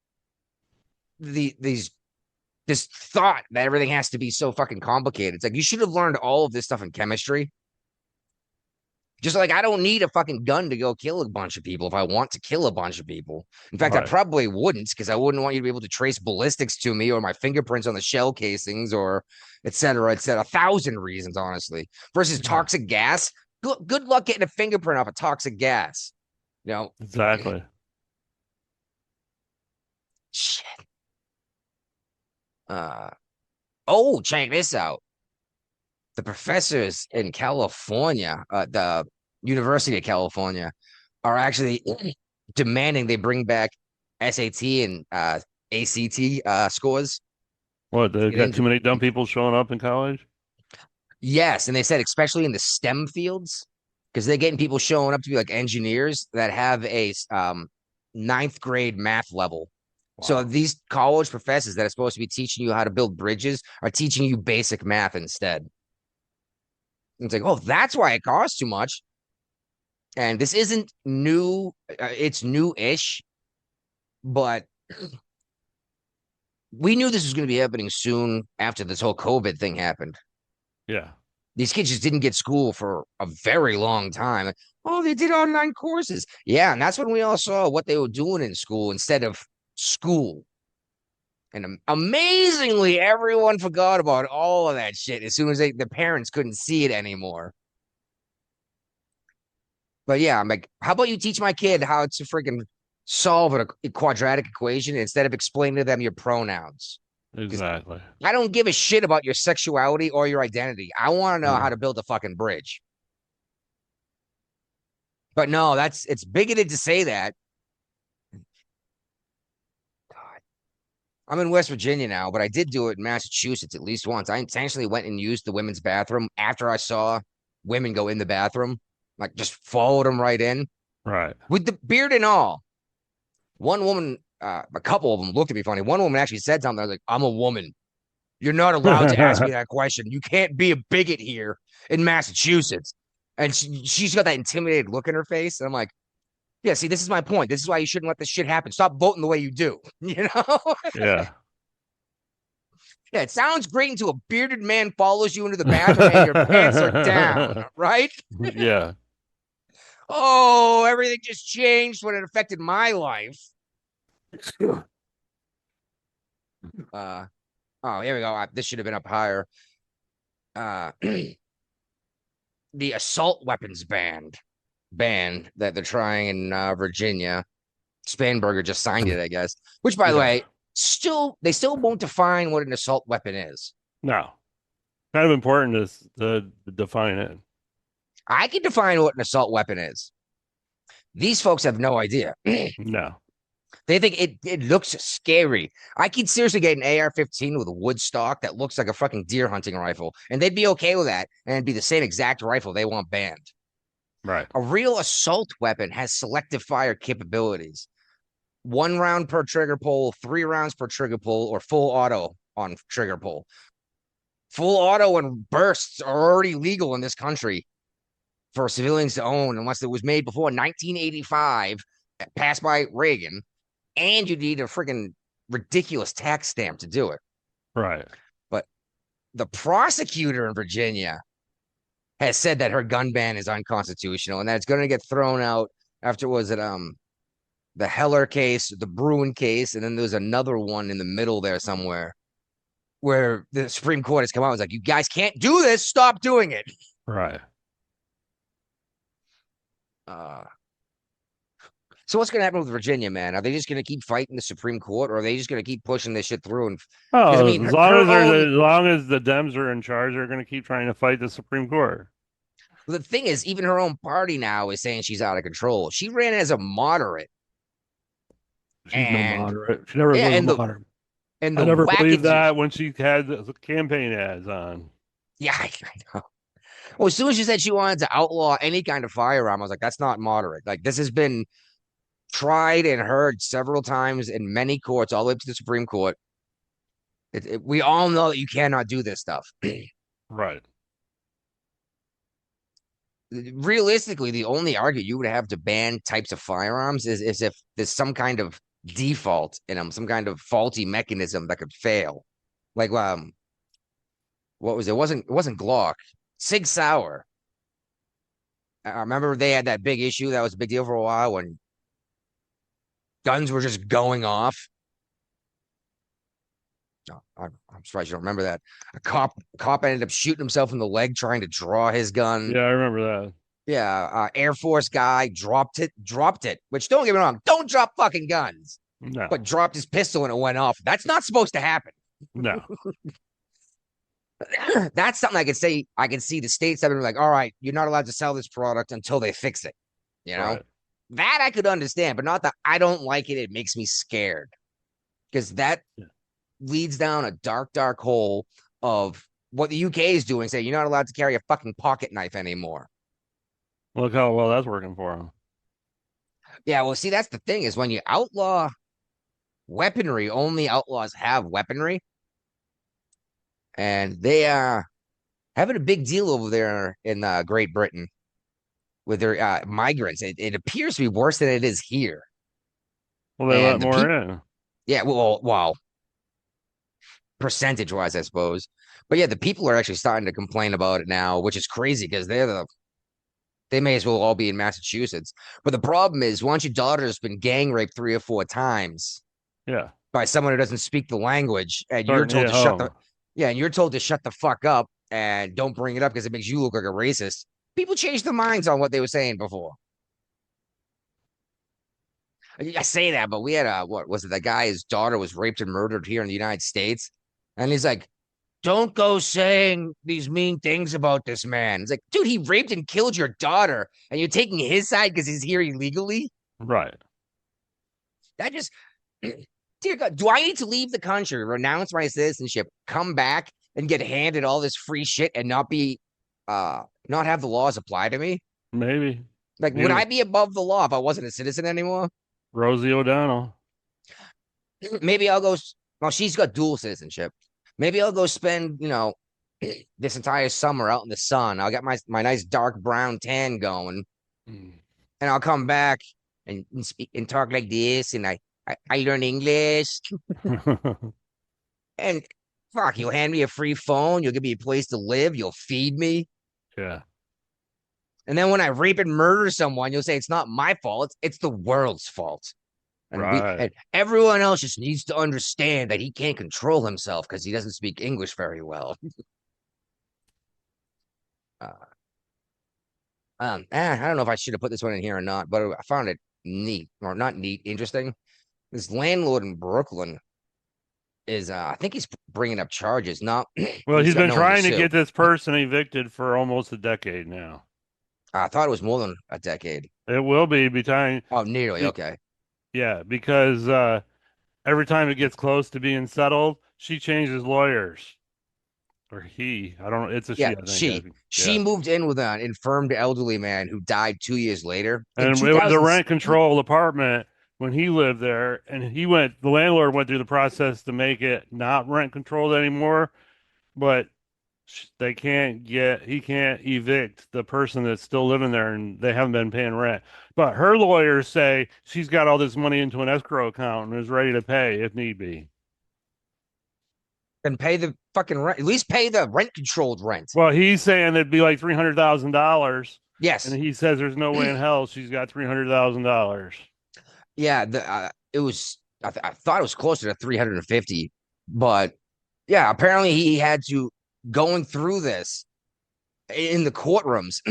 this thought that everything has to be so fucking complicated. It's like you should have learned all of this stuff in chemistry. Just like I don't need a fucking gun to go kill a bunch of people if I want to kill a bunch of people. In fact, I probably wouldn't, because I wouldn't want you to be able to trace ballistics to me or my fingerprints on the shell casings or et cetera, 1,000 reasons, honestly. Versus toxic gas. Good luck getting a fingerprint off a toxic gas. Exactly. Shit. Check this out. The professors in California, the University of California, are actually demanding they bring back SAT and ACT scores. What, they got too many dumb people showing up in college? Yes, and they said especially in the STEM fields, because they're getting people showing up to be like engineers that have a 9th grade math level. Wow. So these college professors that are supposed to be teaching you how to build bridges are teaching you basic math instead. It's like, oh, that's why it costs too much. And this isn't new. It's new-ish, but we knew this was going to be happening soon after this whole COVID thing happened. Yeah. These kids just didn't get school for a very long time. Oh, they did online courses. Yeah, and that's when we all saw what they were doing in school instead of school. And amazingly, everyone forgot about all of that shit as soon as the parents couldn't see it anymore. But yeah, I'm like, how about you teach my kid how to freaking solve a quadratic equation instead of explaining to them your pronouns? Exactly. I don't give a shit about your sexuality or your identity. I want to know how Yeah. to build a fucking bridge. But no, it's bigoted to say that. God. I'm in West Virginia now, but I did do it in Massachusetts at least once. I intentionally went and used the women's bathroom after I saw women go in the bathroom, like just followed them right in Right. with the beard and all. One woman, a couple of them looked at me funny. One woman actually said something. I was like, I'm a woman. You're not allowed to ask me that question. You can't be a bigot here in Massachusetts. And she's got that intimidated look in her face. And I'm like, yeah, see, this is my point. This is why you shouldn't let this shit happen. Stop voting the way you do. You know? Yeah. Yeah, it sounds great until a bearded man follows you into the bathroom and your pants are down, right? Yeah. Oh, everything just changed when it affected my life. Oh, here we go. This should have been up higher. The assault weapons ban that they're trying in Virginia. Spanberger just signed it, I guess. Which, by the way, they still won't define what an assault weapon is. No. Kind of important to define it. I can define what an assault weapon is. These folks have no idea. No. They think it looks scary. I could seriously get an AR-15 with a wood stock that looks like a fucking deer hunting rifle, and they'd be okay with that, and it'd be the same exact rifle they want banned. Right. A real assault weapon has selective fire capabilities. 1 round per trigger pull, 3 rounds per trigger pull, or full auto on trigger pull. Full auto and bursts are already legal in this country for civilians to own unless it was made before 1985, passed by Reagan, and you need a freaking ridiculous tax stamp to do it. Right. But the prosecutor in Virginia has said that her gun ban is unconstitutional and that it's going to get thrown out after the Heller case, the Bruin case, and then there's another one in the middle there somewhere where the Supreme Court has come out and was like, you guys can't do this. Stop doing it. Right. So what's going to happen with Virginia, man? Are they just going to keep fighting the Supreme Court, or are they just going to keep pushing this shit through? And Oh, I mean, as long as the Dems are in charge, they're going to keep trying to fight the Supreme Court. the thing is, even her own party now is saying she's out of control. She ran as a moderate. She's no moderate. She never was a moderate. And I never believed that when she had the campaign ads on. Yeah, I know. Well, as soon as she said she wanted to outlaw any kind of firearm, I was like, that's not moderate. Like, this has been tried and heard several times in many courts, all the way up to the Supreme Court. We all know that you cannot do this stuff. Right. Realistically, the only argument you would have to ban types of firearms is if there's some kind of default in them, some kind of faulty mechanism that could fail. Like, what was it? It wasn't Glock. Sig Sauer. I remember they had that big issue that was a big deal for a while when guns were just going off. No, I'm surprised you don't remember that. A cop ended up shooting himself in the leg trying to draw his gun. Yeah, I remember that. Yeah, Air Force guy dropped it. Which, don't get me wrong, don't drop fucking guns. No. But dropped his pistol and it went off. That's not supposed to happen. No. That's something I could say. I can see the states having like, all right, you're not allowed to sell this product until they fix it. You know, Right. that I could understand, but not that I don't like it. It makes me scared because that leads down a dark, dark hole of what the UK is doing. Say you're not allowed to carry a fucking pocket knife anymore. Look how well that's working for them. Yeah, well, see, that's the thing is when you outlaw weaponry, only outlaws have weaponry. And they are having a big deal over there in Great Britain with their migrants. It appears to be worse than it is here. Well, they And let more in. Yeah, well, percentage-wise, I suppose. But yeah, the people are actually starting to complain about it now, which is crazy because they may as well all be in Massachusetts. But the problem is, once your daughter's been gang raped 3 or 4 times, Yeah. by someone who doesn't speak the language, and you're Starting to told hit to shut the home. yeah, and you're told to shut the fuck up and don't bring it up because it makes you look like a racist. People change their minds on what they were saying before. I say that, but we had a what was it? The guy, his daughter was raped and murdered here in the United States, and he's like, "Don't go saying these mean things about this man." It's like, dude, he raped and killed your daughter, and you're taking his side because he's here illegally. Right. That just, dear God, do I need to leave the country, renounce my citizenship, come back and get handed all this free shit and not have the laws apply to me? Maybe. Like, would I be above the law if I wasn't a citizen anymore? Rosie O'Donnell. Maybe I'll go. Well, she's got dual citizenship. Maybe I'll go spend, this entire summer out in the sun. I'll get my nice dark brown tan going, Mm. and I'll come back and speak and talk like this, and I learn English. And fuck, you'll hand me a free phone. You'll give me a place to live. You'll feed me. Yeah. And then when I rape and murder someone, you'll say it's not my fault. It's the world's fault. Right. And everyone else just needs to understand that he can't control himself because he doesn't speak English very well. I don't know if I should have put this one in here or not, but I found it neat, or not neat, interesting. This landlord in Brooklyn is, I think he's bringing up charges. Not Well, he's he's got been no one to trying to sue. get this person evicted for almost a decade now. I thought it was more than a decade. It will be time. Oh, nearly. Okay. Yeah, because every time it gets close to being settled, she changes lawyers. Or he. I don't know. It's a Yeah, she, I think. she Yeah. moved in with an infirmed elderly man who died 2 years later in And it was a 2000. rent control apartment when he lived there. And the landlord went through the process to make it not rent controlled anymore. But he can't evict the person that's still living there and they haven't been paying rent. But her lawyers say she's got all this money into an escrow account and is ready to pay if need be. And pay the fucking rent. At least pay the rent controlled rent. Well, he's saying it'd be like $300,000. Yes. And he says there's no way in hell she's got $300,000. Yeah, it was. I thought it was closer to 350, but yeah, apparently he had to going through this in the courtrooms.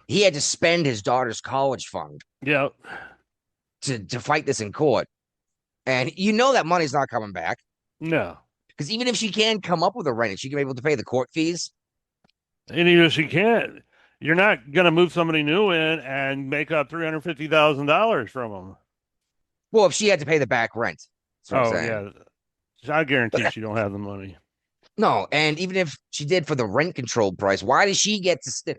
He had to spend his daughter's college fund Yeah. to fight this in court, and that money's not coming back No. because even if she can come up with a rent, she can be able to pay the court fees. And even if she can't, you're not going to move somebody new in and make up $350,000 from them. Well, if she had to pay the back rent, that's what I'm saying. Yeah. I guarantee she don't have the money. No, and even if she did for the rent controlled price, why does she get to?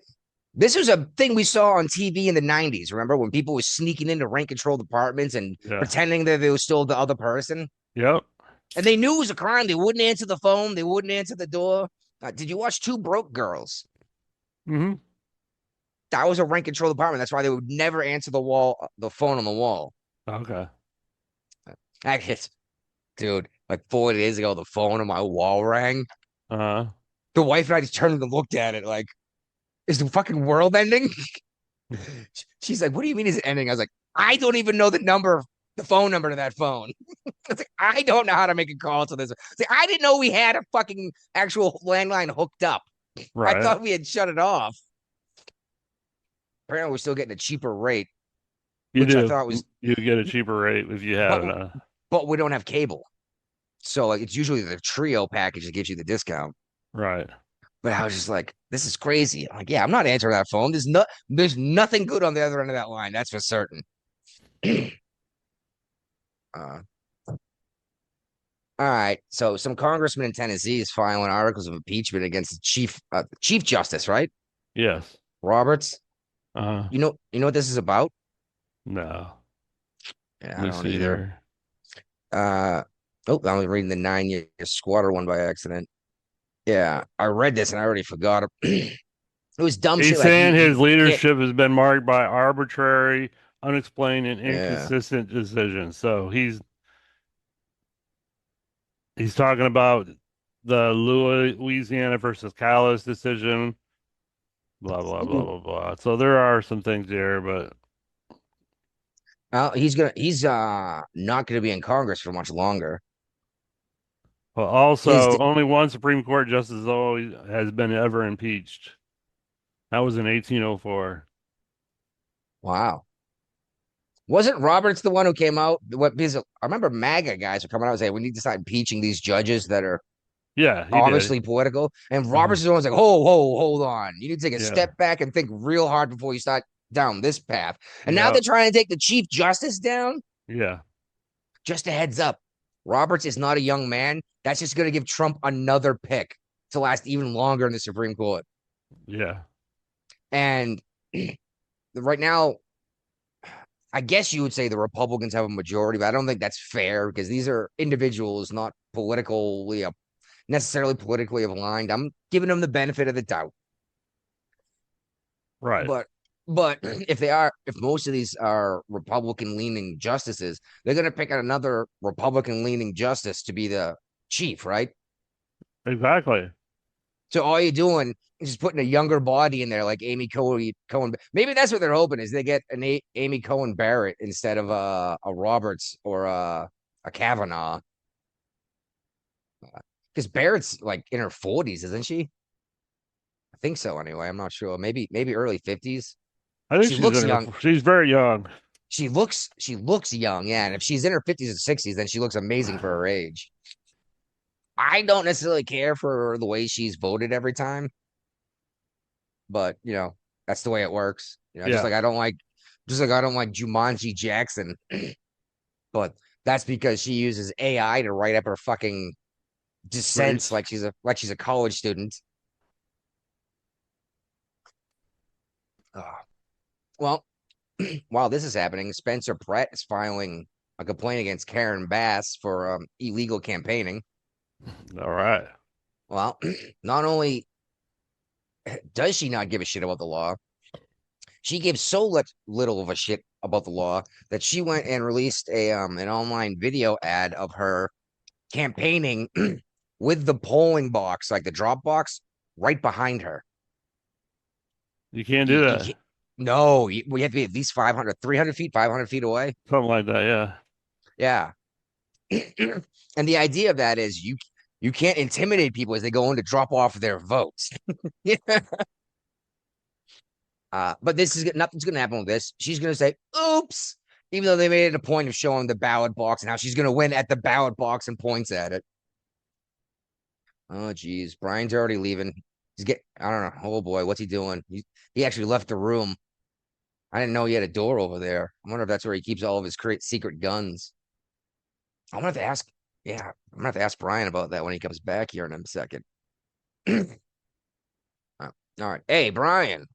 This was a thing we saw on TV in the 90s. Remember when people were sneaking into rent controlled apartments and pretending that they were still the other person? Yep. And they knew it was a crime. They wouldn't answer the phone. They wouldn't answer the door. Did you watch Two Broke Girls? Mm-hmm. That was a rent controlled apartment. That's why they would never answer the phone on the wall. Okay. Dude, like 4 days ago, the phone on my wall rang. Uh-huh. The wife and I just turned and looked at it like, is the fucking world ending? She's like, what do you mean is it ending? I was like, I don't even know the phone number to that phone. It's like, I don't know how to make a call to this. It's like, I didn't know we had a fucking actual landline hooked up. Right. I thought we had shut it off. Apparently, we're still getting a cheaper rate. You which do. I thought was, You get a cheaper rate if you have but we don't have cable. So like it's usually the trio package that gives you the discount. Right. But I was just like, this is crazy. I'm like, yeah, I'm not answering that phone. There's nothing good on the other end of that line. That's for certain. All right. So some congressman in Tennessee is filing articles of impeachment against the chief justice, right? Yes. Roberts. Uh-huh. You know what this is about? No. Yeah, Let me I don't see either. here. I was reading the 9-year squatter one by accident. Yeah, I read this and I already forgot it. It was dumb He's shit. saying Like his leadership has been marked by arbitrary, unexplained, and Yeah. inconsistent decisions. So he's talking about the Louisiana versus Callis decision. Blah blah blah blah blah. So there are some things there, but he's not gonna be in Congress for much longer. Well, His also, only one Supreme Court justice always has been ever impeached. That was in 1804. wow. Wasn't Roberts the one who came out? What because I remember MAGA guys were coming out and saying we need to start impeaching these judges that are Yeah, he did. obviously political. And Uh-huh. Roberts is the one who's like, hold on. You need to take a Yeah, step back and think real hard before you start down this path. And now yeah, they're trying to take the Chief Justice down. yeah, Just a heads up. Roberts is not a young man. That's just going to give Trump another pick to last even longer in the Supreme Court. yeah. And right now, I guess you would say the Republicans have a majority, but I don't think that's fair because these are individuals, not politically necessarily politically aligned. I'm giving them the benefit of the doubt. Right. But but if most of these are Republican leaning justices, they're going to pick out another Republican leaning justice to be the chief, right? Exactly. So all you're doing is just putting a younger body in there, like Amy Cohen. Maybe that's what they're hoping is they get an Amy Cohen Barrett instead of a Roberts or a Kavanaugh. Because Barrett's like in her 40s, isn't she? I think so. Anyway, I'm not sure. Maybe early 50s. I think She she's looks in her. young. She's very young. She looks young. Yeah, and if she's in her 50s or 60s, then she looks amazing for her age. I don't necessarily care for the way she's voted every time, but that's the way it works. Just Yeah. like I don't like Jumanji Jackson, but that's because she uses AI to write up her fucking dissents Race. like she's a college student. Well, while this is happening, Spencer Pratt is filing a complaint against Karen Bass for illegal campaigning. All right. Well, not only does she not give a shit about the law, she gives so little of a shit about the law that she went and released an online video ad of her campaigning with the polling box, like the drop box, right behind her. You can't You, do you that. can't, no, we have to be at least 500, 300 feet, 500 feet away. Something like that. Yeah. Yeah. And the idea of that is you can't intimidate people as they go in to drop off their votes. Yeah. But nothing's gonna happen with this. She's gonna say, oops, even though they made it a point of showing the ballot box and how she's gonna win at the ballot box and points at it. Oh geez, Brian's already leaving. I don't know. Oh boy, what's he doing? He actually left the room. I didn't know he had a door over there. I wonder if that's where he keeps all of his secret guns. I'm gonna have to ask. Yeah, I'm gonna have to ask Brian about that when he comes back here in a second. All right. Hey, Brian,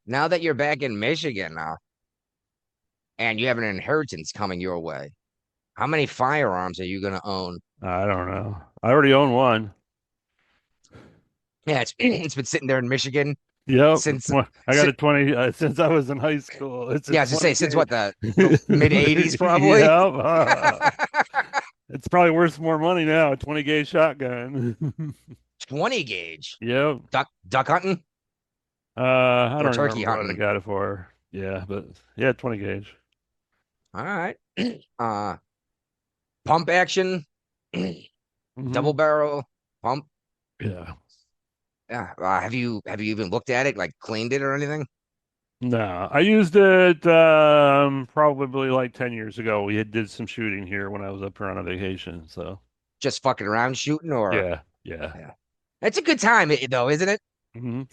now that you're back in Michigan now and you have an inheritance coming your way, how many firearms are you gonna own? I don't know. I already own one. Yeah, it's been sitting there in Michigan Yep. since I got si- a 20 since I was in high school. It's a yeah, I was to say 20 since gauge. what the mid '80s probably. Yep. It's probably worth more money now. A 20 gauge shotgun. 20 gauge. Yep. Duck hunting I or don't turkey remember what I hunting. got it for. Yeah, but yeah, 20 gauge. All right. Uh Pump action, double Hmm. barrel pump. Yeah. Yeah. Have you even looked at it, like cleaned it or anything? No, I used it probably like 10 years ago. We did some shooting here when I was up here on a vacation. So Just fucking around shooting or yeah, yeah. yeah. It's a good time though, isn't it? Hmm.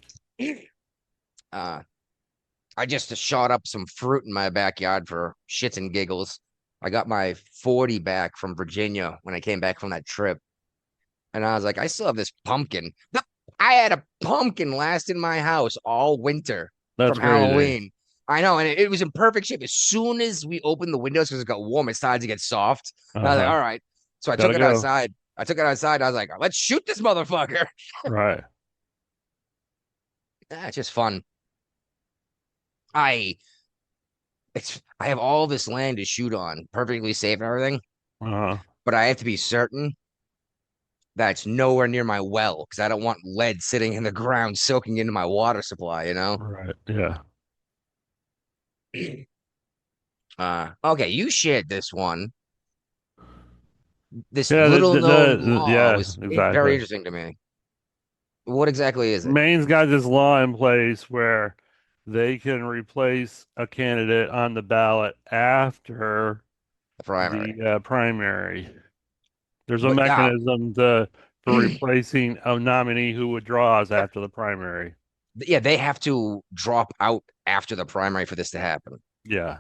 Uh I just shot up some fruit in my backyard for shits and giggles. I got my 40 back from Virginia when I came back from that trip. And I was like, I still have this pumpkin. I had a pumpkin last in my house all winter That's from crazy. Halloween. I know, and it was in perfect shape. As soon as we opened the windows because it got warm, it started to get soft. And I was like, Uh-huh. all right. So I took Gotta it go. outside. I was like, let's shoot this motherfucker. Right. It's just fun. I I have all this land to shoot on, perfectly safe and everything, Uh-huh. but I have to be certain that it's nowhere near my well because I don't want lead sitting in the ground soaking into my water supply, you know? Right. Yeah. Okay, you shared this one. This Yeah, little known law yeah, was very exactly. interesting to me. What exactly is it? Maine's got this law in place where they can replace a candidate on the ballot after The primary. the primary. There's a But yeah, mechanism for replacing a nominee who withdraws after the primary. yeah, they have to drop out after the primary for this to happen. Yeah.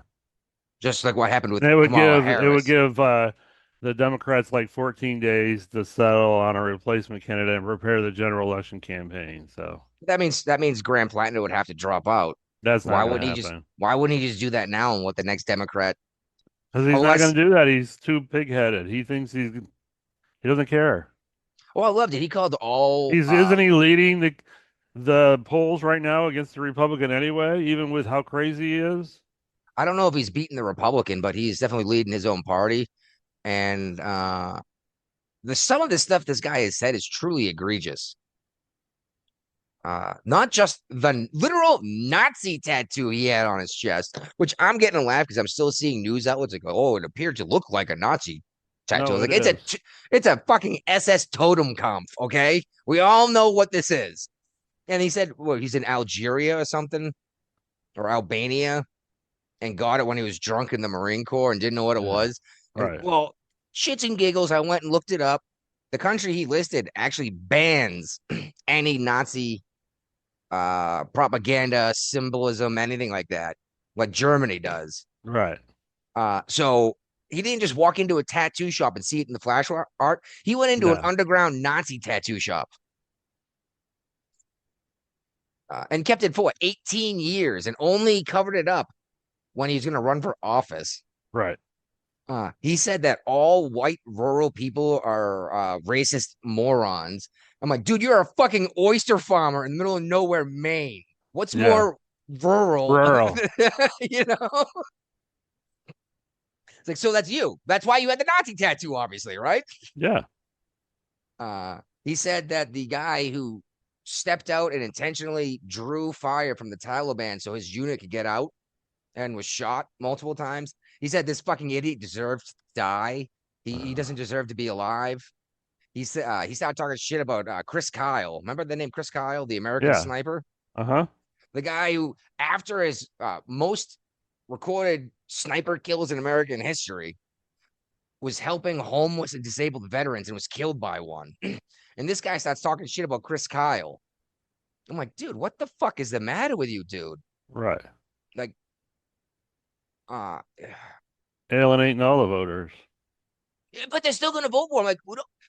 Just like what happened with And Kamala it would Harris. give the Democrats like 14 days to settle on a replacement candidate and prepare the general election campaign. So That means Graham Platinum would have to drop out. that's not Why going would to he just happen why wouldn't he just do that now and what the next Democrat because he's not going unless to do that. He's too pig-headed. He thinks he doesn't care. oh I loved it. He called all He's isn't he leading the polls right now against the Republican anyway, even with how crazy he is? I don't know if he's beating the Republican, but he's definitely leading his own party. And the some of the stuff this guy has said is truly egregious. Not just the literal Nazi tattoo he had on his chest, which I'm getting a laugh because I'm still seeing news outlets like, oh, it appeared to look like a Nazi tattoo. I No, was it like, is. it's a fucking SS totem kampf, okay? We all know what this is. And he said, well, he's in Algeria or something, or Albania, and got it when he was drunk in the Marine Corps and didn't know what it Yeah. was. And Right. well, shits and giggles, I went and looked it up. The country he listed actually bans any Nazi propaganda, symbolism, anything like that, like Germany does. Right. So he didn't just walk into a tattoo shop and see it in the flash art. He went into an Yeah. underground Nazi tattoo shop and kept it for what, 18 years and only covered it up when he was going to run for office. Right. He said that all white rural people are racist morons. I'm like, dude, you're a fucking oyster farmer in the middle of nowhere, Maine. What's Yeah. more rural? Rural. You know? It's like, so that's you. That's why you had the Nazi tattoo, obviously, right? Yeah. He said that the guy who stepped out and intentionally drew fire from the Taliban so his unit could get out and was shot multiple times. He said this fucking idiot deserved to die. He doesn't deserve to be alive. He said he started talking shit about Chris Kyle. Remember the name Chris Kyle, the American Yeah. sniper? Uh-huh. The guy who, after his most recorded sniper kills in American history, was helping homeless and disabled veterans and was killed by one. And this guy starts talking shit about Chris Kyle. I'm like, dude, what the fuck is the matter with you, dude? Right. Like, uh, Alienating all the voters. but they're still going to vote for him. Like,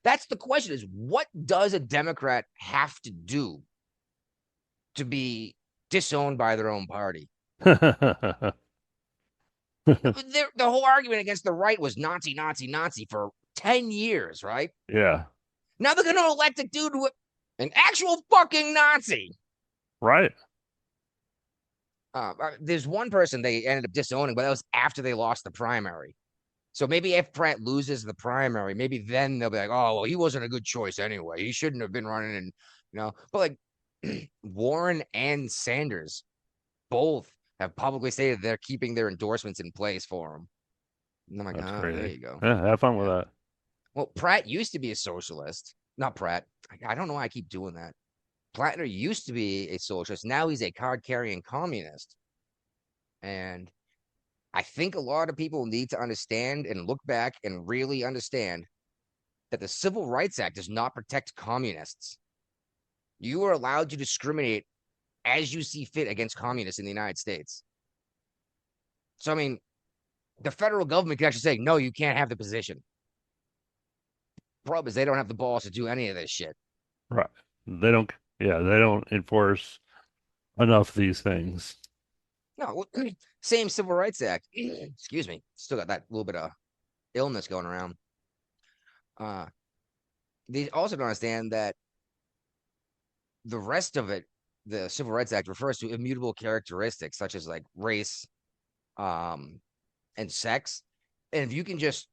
that's the question: is what does a Democrat have to do to be disowned by their own party? The whole argument against the right was Nazi, Nazi, Nazi for 10 years, right? Yeah. Now they're going to elect a dude with an actual fucking Nazi. Right. There's one person they ended up disowning, but that was after they lost the primary. So maybe if Pratt loses the primary, maybe then they'll be like, oh, well, he wasn't a good choice anyway. He shouldn't have been running. And, but like Warren and Sanders both have publicly stated they're keeping their endorsements in place for him. And I'm like, That's there crazy. you go. Yeah, have fun with Yeah. that. Well, Pratt used to be a socialist. Not Pratt. I don't know why I keep doing that. Plattner used to be a socialist. Now he's a card carrying communist. And I think a lot of people need to understand and look back and really understand that the Civil Rights Act does not protect communists. You are allowed to discriminate as you see fit against communists in the United States. So, I mean, the federal government can actually say, no, you can't have the position. Problem is, they don't have the balls to do any of this shit. Right. They don't, yeah, they don't enforce enough of these things. No, same Civil Rights Act. Excuse me. Still got that little bit of illness going around. They also don't understand that the rest of it, the Civil Rights Act refers to immutable characteristics such as like race, and sex. And if you can just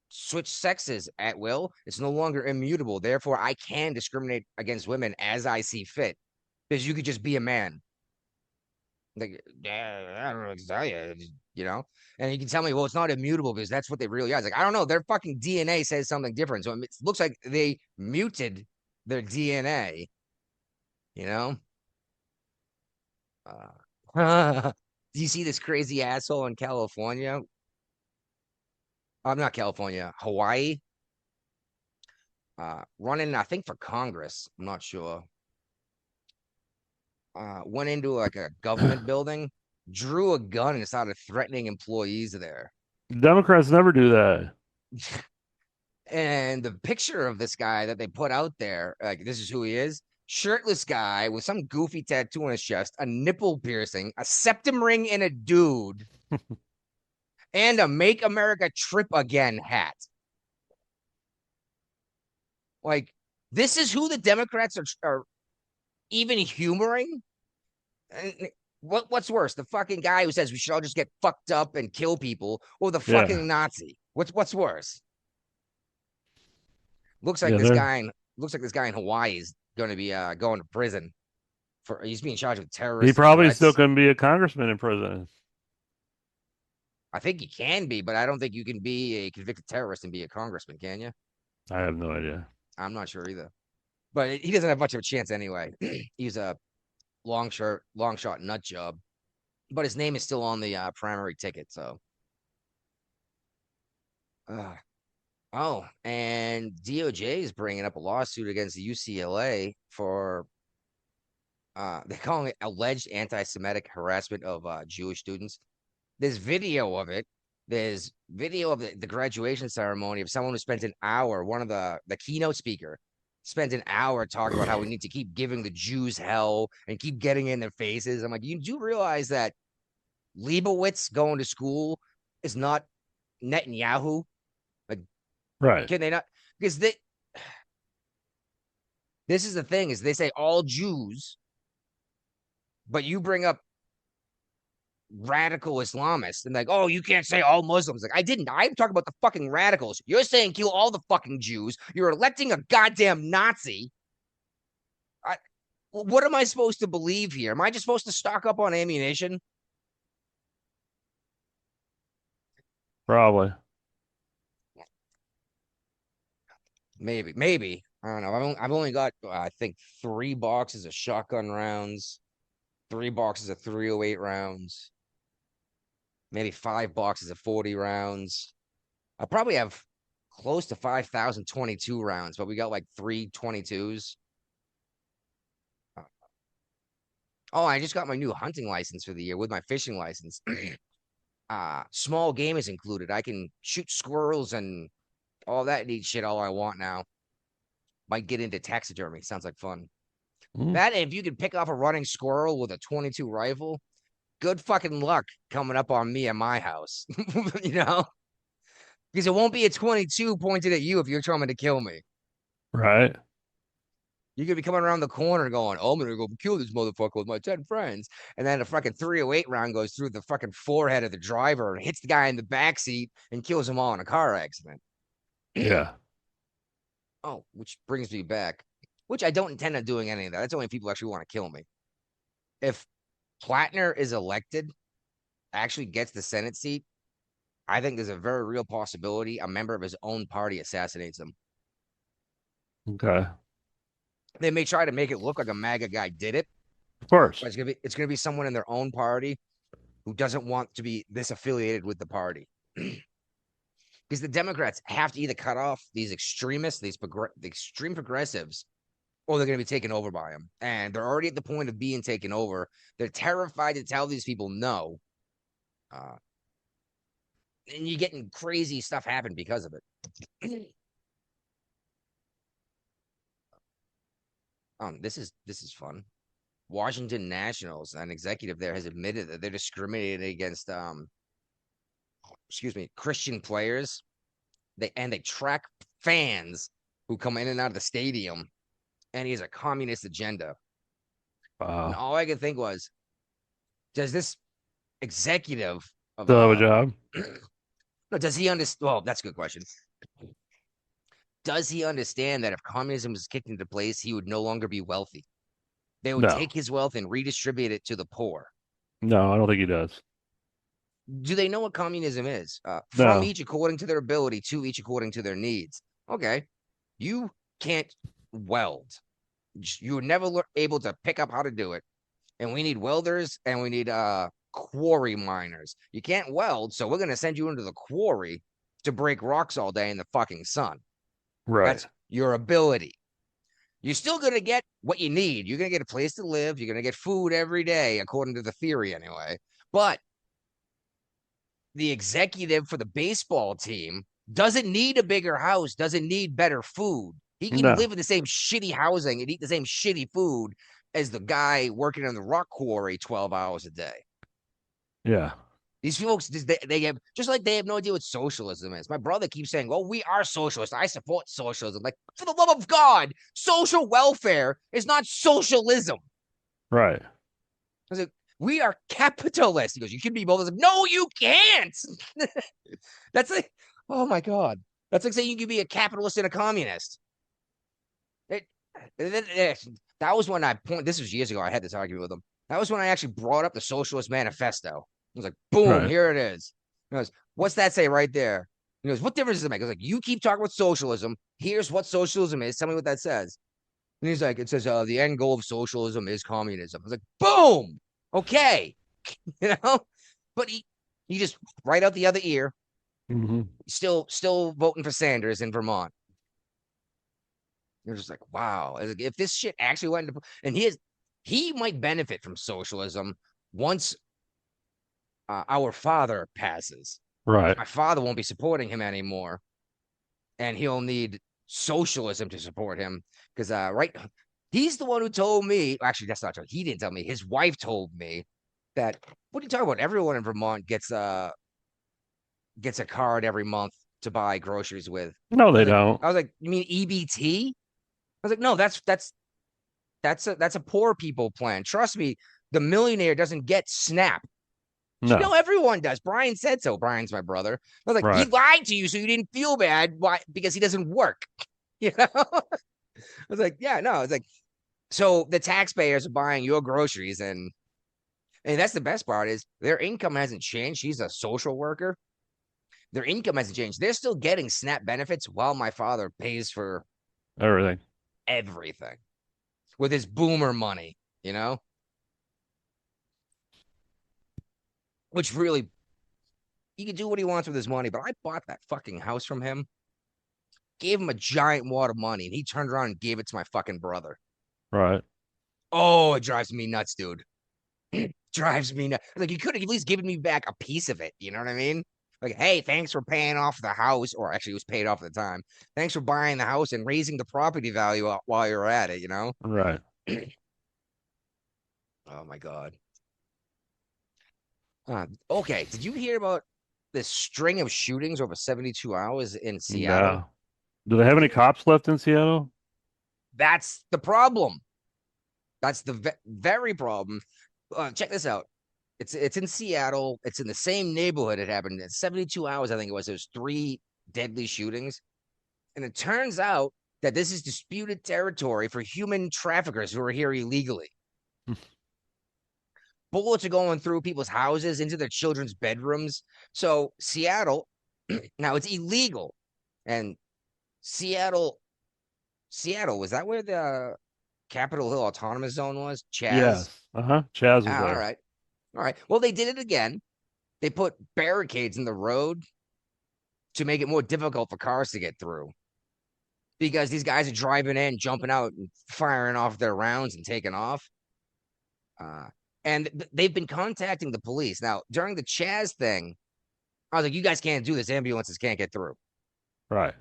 switch sexes at will, it's no longer immutable. Therefore, I can discriminate against women as I see fit because you could just be a man. Like, yeah, I don't know what to tell you, you know? And you can tell me, well, it's not immutable because that's what they really are. It's like, I don't know. Their fucking DNA says something different. So it looks like they muted their DNA, you know? Do you see this crazy asshole in California? I'm not California, Hawaii. Running, I think, for Congress. I'm not sure. Went into like a government building, drew a gun and started threatening employees there. Democrats never do that. And the picture of this guy that they put out there, like this is who he is. Shirtless guy with some goofy tattoo on his chest, a nipple piercing, a septum ring in a dude, and a Make America Trip Again hat. Like, this is who the Democrats are even humoring. And what's worse, the fucking guy who says we should all just get fucked up and kill people, or the Yeah. fucking Nazi? What's worse? Looks like Yeah, this they're- guy in Hawaii is going to be going to prison for he's being charged with terrorist He probably threats. still can be a congressman in prison. I think he can be, but I don't think you can be a convicted terrorist and be a congressman, can you? I have no idea. I'm not sure either. But he doesn't have much of a chance anyway. He's a long shot nut job. But his name is still on the primary ticket, so. Oh, and DOJ is bringing up a lawsuit against the UCLA for they're calling it alleged anti-Semitic harassment of Jewish students. There's video of it. There's video of the graduation ceremony of someone who spent an hour, one of the keynote speaker spent an hour talking about how we need to keep giving the Jews hell and keep getting in their faces. I'm like, you do realize that Leibowitz going to school is not Netanyahu? Like, Right. can they not? Because this is the thing: is they say all Jews, but you bring up radical Islamists and like, oh, you can't say all Muslims. Like, I didn't. I'm talking about the fucking radicals. You're saying kill all the fucking Jews. You're electing a goddamn Nazi. What am I supposed to believe here? Am I just supposed to stock up on ammunition? Probably. Maybe. I don't know. I've only got I think 3 boxes of shotgun rounds, 3 boxes of 308 rounds, maybe 5 boxes of 40 rounds. I probably have close to 5,022 rounds, but we got like 322s. Oh, I just got my new hunting license for the year with my fishing license. Small game is included. I can shoot squirrels and all that neat shit all I want now. Might get into taxidermy. Sounds like fun. That, if you could pick off a running squirrel with a 22 rifle, good fucking luck coming up on me at my house. You know? Because it won't be a 22 pointed at you if you're trying to kill me. Right. You could be coming around the corner going, oh, I'm going to go kill this motherfucker with my 10 friends. And then a fucking 308 round goes through the fucking forehead of the driver and hits the guy in the back seat and kills them all in a car accident. Yeah. Oh, which brings me back, which I don't intend on doing any of that. That's only if people actually want to kill me. If Plattner is elected, actually gets the Senate seat, I think there's a very real possibility a member of his own party assassinates him. Okay. They may try to make it look like a MAGA guy did it. Of course. But it's gonna be someone in their own party who doesn't want to be this affiliated with the party. Because the Democrats have to either cut off these extremists, the extreme progressives, or they're going to be taken over by them. And they're already at the point of being taken over. They're terrified to tell these people no. And you're getting crazy stuff happen because of it. This is fun. Washington Nationals, an executive there has admitted that they're discriminating against Christian players. They track fans who come in and out of the stadium, and he has a communist agenda. Wow. And all I could think was, does this executive of Still have a job? No, does he understand? Well, that's a good question. Does he understand that if communism was kicked into place, he would no longer be wealthy? They would No. take his wealth and redistribute it to the poor. No, I don't think he does. Do they know what communism is? From No. each according to their ability, to each according to their needs. Okay. You can't weld. You were never able to pick up how to do it. And we need welders and we need quarry miners. You can't weld, so we're gonna send you into the quarry to break rocks all day in the fucking sun. Right. That's your ability. You're still gonna get what you need. You're gonna get a place to live. You're gonna get food every day, according to the theory, anyway. But the executive for the baseball team doesn't need a bigger house, doesn't need better food. He can No. live in the same shitty housing and eat the same shitty food as the guy working in the rock quarry 12 hours a day. Yeah. These folks, they have just like they have no idea what socialism is. My brother keeps saying, "Well, we are socialists. I support socialism." Like, for the love of God, social welfare is not socialism. Right. I was like, we are capitalists. He goes, "You can be both." I was like, "No, you can't." That's like, oh my God. That's like saying you can be a capitalist and a communist. It, that was when this was years ago. I had this argument with him. That was when I actually brought up the Socialist Manifesto. I was like, boom, Right. here it is. He goes, what's that say right there? He goes, what difference does it make? I was like, you keep talking about socialism. Here's what socialism is. Tell me what that says. And he's like, it says, the end goal of socialism is communism. I was like, boom, okay, you know. But he just right out the other ear. Mm-hmm. Still voting for Sanders in Vermont. You're just like, wow. If this shit actually went into, and he might benefit from socialism once our father passes. Right. My father won't be supporting him anymore, and he'll need socialism to support him because right, he's the one who told me. Actually, that's not true. He didn't tell me. His wife told me that. What are you talking about? Everyone in Vermont gets a card every month to buy groceries with. No, they don't. I was like, you mean EBT? I was like, no, that's a poor people plan. Trust me, the millionaire doesn't get SNAP. No. No, everyone does. Brian said so. Brian's my brother. I was like, he Right. lied to you so you didn't feel bad. Why? Because he doesn't work. You know? I was like, yeah, no. It's like, so the taxpayers are buying your groceries, and that's the best part is their income hasn't changed. She's a social worker. Their income hasn't changed. They're still getting SNAP benefits while my father pays for Everything. everything with his boomer money, you know? Which really, he can do what he wants with his money, but I bought that fucking house from him, gave him a giant wad of money, and he turned around and gave it to my fucking brother. Right. Oh, it drives me nuts, dude. Drives me nuts. Like, you could have at least given me back a piece of it. You know what I mean? Like, hey, thanks for paying off the house, or actually, it was paid off at the time. Thanks for buying the house and raising the property value while you're at it. You know? Right. Oh my God. Okay. Did you hear about this string of shootings over 72 hours in Seattle? No. Do they have any cops left in Seattle? That's the problem. That's the very problem. Check this out. It's in Seattle. It's in the same neighborhood it happened in 72 hours. I think it was. There's 3 deadly shootings. And it turns out that this is disputed territory for human traffickers who are here illegally. Bullets are going through people's houses into their children's bedrooms. So Seattle, now it's illegal. And Seattle, was that where the Capitol Hill Autonomous Zone was? Chaz? Yes. Chaz was All there. right. All right. Well, they did it again. They put barricades in the road to make it more difficult for cars to get through because these guys are driving in, jumping out, and firing off their rounds and taking off. And they've been contacting the police. Now, during the Chaz thing, I was like, you guys can't do this. Ambulances can't get through. Right.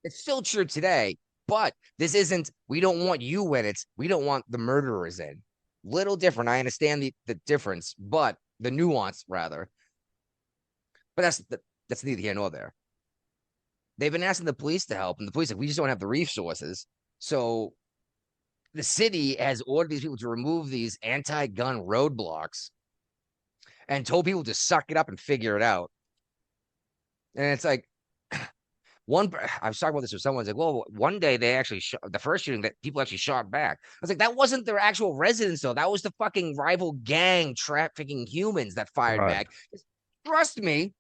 It's still true today, but this isn't, we don't want you in it. We don't want the murderers in. Little different. I understand the difference, but the nuance rather. But that's neither here nor there. They've been asking the police to help, and the police like, we just don't have the resources. So the city has ordered these people to remove these anti-gun roadblocks and told people to suck it up and figure it out. And it's like, I was talking about this with someone. Like, well, one day they actually the first shooting that people actually shot back. I was like, that wasn't their actual residence, though. That was the fucking rival gang trafficking humans that fired Right. back. Trust me,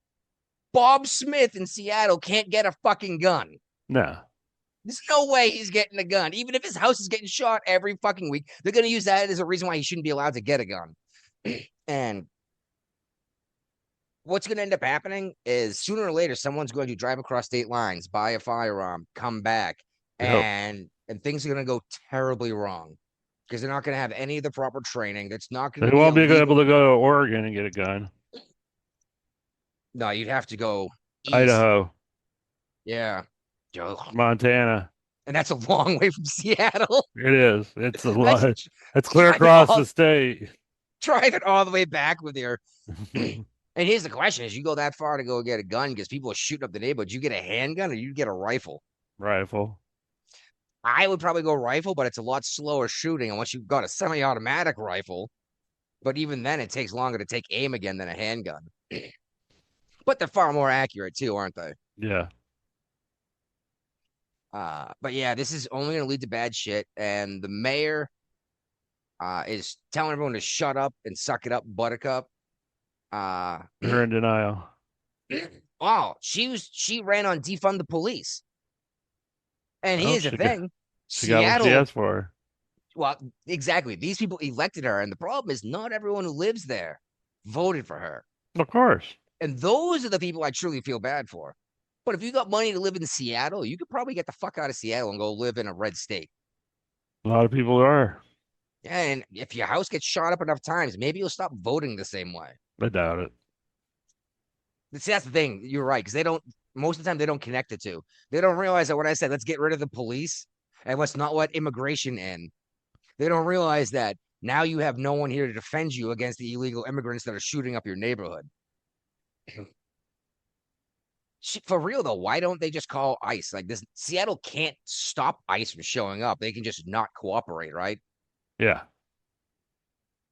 Bob Smith in Seattle can't get a fucking gun. No. There's no way he's getting a gun. Even if his house is getting shot every fucking week, they're going to use that as a reason why he shouldn't be allowed to get a gun. And what's going to end up happening is sooner or later, someone's going to drive across state lines, buy a firearm, come back, Yep. and things are going to go terribly wrong because they're not going to have any of the proper training. That's not going They to be won't be illegal. able to go to Oregon and get a gun. No, you'd have to go east. Idaho, Yeah. Montana. And that's a long way from Seattle. It is. It's a lot. That's It's clear driving across all- the state. Drive it all the way back with your. And here's the question: is you go that far to go get a gun because people are shooting up the neighborhood? You get a handgun or you get a rifle? Rifle. I would probably go rifle, but it's a lot slower shooting unless you've got a semi-automatic rifle. But even then, it takes longer to take aim again than a handgun. But they're far more accurate too, aren't they? Yeah. But yeah, this is only going to lead to bad shit. And the mayor is telling everyone to shut up and suck it up, Buttercup. You're in denial. Oh, she ran on defund the police. And Well, here's the thing: She got what she asked for. well, exactly. These people elected her, and the problem is not everyone who lives there voted for her. Of course. And those are the people I truly feel bad for. But if you got money to live in Seattle, you could probably get the fuck out of Seattle and go live in a red state. A lot of people are. And if your house gets shot up enough times, maybe you'll stop voting the same way. I doubt it. See, that's the thing. You're right. Because they don't, most of the time, they don't connect the two. They don't realize that when I said, let's get rid of the police and let's not let immigration in, they don't realize that now you have no one here to defend you against the illegal immigrants that are shooting up your neighborhood. For real though, why don't they just call ICE? Like this, Seattle can't stop ICE from showing up. They can just not cooperate, right? Yeah.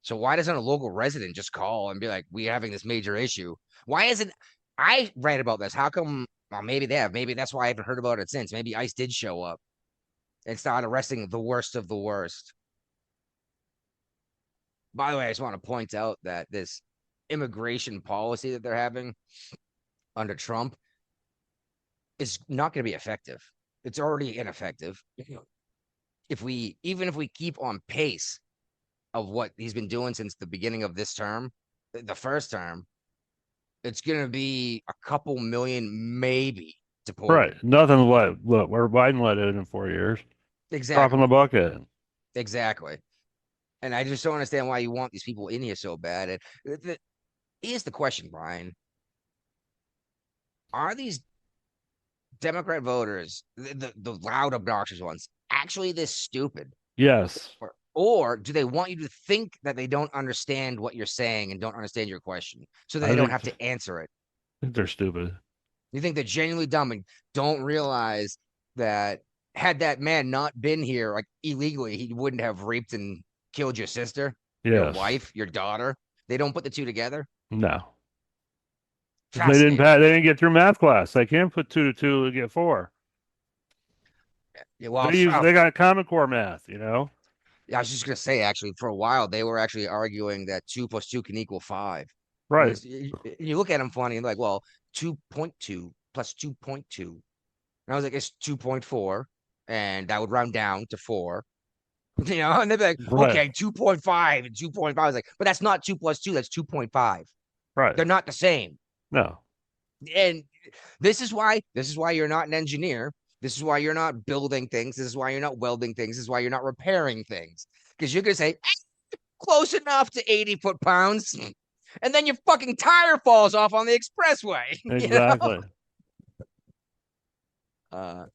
So why doesn't a local resident just call and be like, "We're having this major issue"? Why isn't I read about this? How come? Well, maybe they have. Maybe that's why I haven't heard about it since. Maybe ICE did show up and start arresting the worst of the worst. By the way, I just want to point out that this immigration policy that they're having under Trump is not going to be effective. It's already ineffective. Even if we keep on pace of what he's been doing since the beginning of this term, the first term, it's going to be a couple million maybe deported. Right. Nothing look, where Biden let it in 4 years. Exactly. Dropping the bucket. Exactly. And I just don't understand why you want these people in here so bad. And here's the question, Brian. Are these Democrat voters, the loud, obnoxious ones, actually this stupid? Yes. Or do they want you to think that they don't understand what you're saying and don't understand your question so that I they don't think have to answer it? I think they're stupid. You think they're genuinely dumb and don't realize that had that man not been here like illegally, he wouldn't have raped and killed your sister, your Yes. wife, your daughter. They don't put the two together. No. They Fascinating. didn't get through math class. They can't put 2 to 2 and get 4. Yeah, well, They got Common Core math, you know? I was just gonna say, actually, for a while they were actually arguing that 2 plus 2 can equal 5. Right. You look at them funny and like, well, 2.2 plus 2.2. And I was like, it's 2.4, and that would round down to 4. You know, and they'd be like, Right. okay, 2.5 and 2.5. I was like, but that's not 2 plus 2, that's 2.5. Right. They're not the same. No. And this is why you're not an engineer. This is why you're not building things. This is why you're not welding things. This is why you're not repairing things. Because you're gonna say, close enough to 80 foot-pounds. And then your fucking tire falls off on the expressway. Exactly. You know?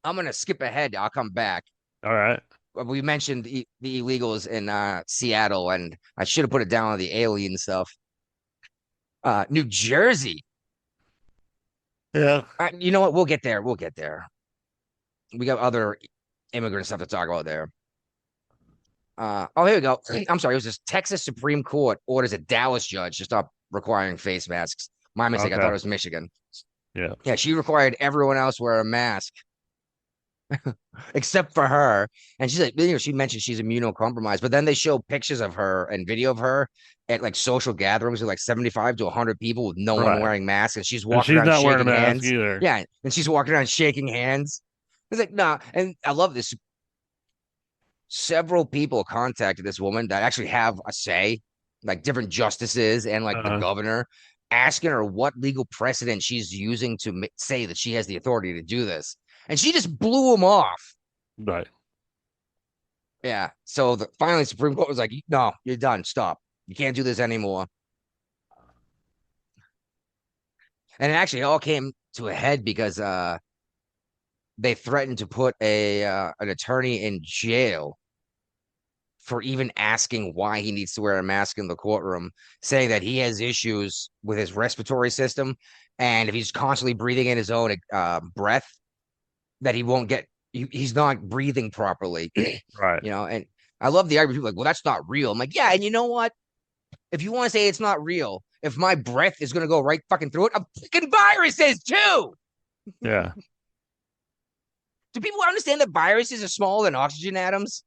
I'm gonna skip ahead. I'll come back. All right. We mentioned the illegals in Seattle, and I should have put it down on the alien stuff. New Jersey. Yeah. You know what? We'll get there. We got other immigrant stuff to talk about there. Here we go. I'm sorry. It was this Texas Supreme Court orders a Dallas judge to stop requiring face masks. My mistake. I Okay. thought it was Michigan. Yeah. Yeah, she required everyone else wear a mask except for her. And she's like, she mentioned she's immunocompromised, but then they show pictures of her and video of her at like social gatherings with like 75 to 100 people with no one Right. wearing masks, and she's And walking she's around not wearing a shaking mask hands. either. Yeah, and she's walking around shaking hands. It's like, nah, and I love this. Several people contacted this woman that actually have a say, like different justices and like the Uh, governor, asking her what legal precedent she's using to say that she has the authority to do this. And she just blew them off. right. Yeah. So finally, Supreme Court was like, no, you're done. Stop. You can't do this anymore. And it actually all came to a head because they threatened to put an attorney in jail for even asking why he needs to wear a mask in the courtroom, saying that he has issues with his respiratory system, and if he's constantly breathing in his own breath, that he won't get. He's not breathing properly, Right. And I love the argument. People are like, well, that's not real. I'm like, yeah, and you know what? If you want to say it's not real, if my breath is gonna go right fucking through it, a fucking virus is too. Yeah. Do people understand that viruses are smaller than oxygen atoms?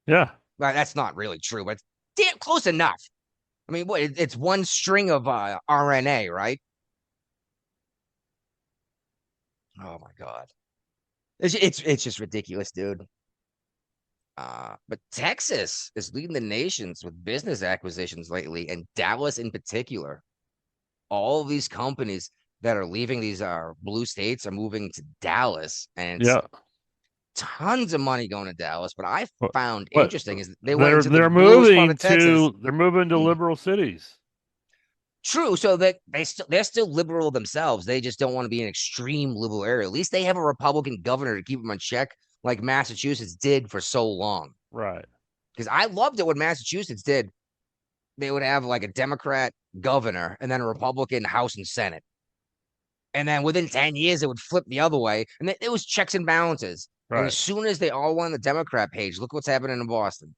Yeah. Well, that's not really true, but it's damn close enough. I mean, what? It's one string of RNA, right? Oh my god, it's just ridiculous, dude. But Texas is leading the nations with business acquisitions lately, and Dallas in particular. All of these companies that are leaving these blue states are moving to Dallas, and it's Yeah. tons of money going to Dallas. But I What? found What? interesting is they went into the They're bluest part of Texas. moving to liberal cities. True, so that they're still liberal themselves. They just don't want to be an extreme liberal area. At least they have a Republican governor to keep them in check, like Massachusetts did for so long. Right. Because I loved it when Massachusetts did. They would have like a Democrat governor and then a Republican House and Senate. And then within 10 years, it would flip the other way. And it was checks and balances. And as Right. soon as they all went on the Democrat page, look what's happening in Boston.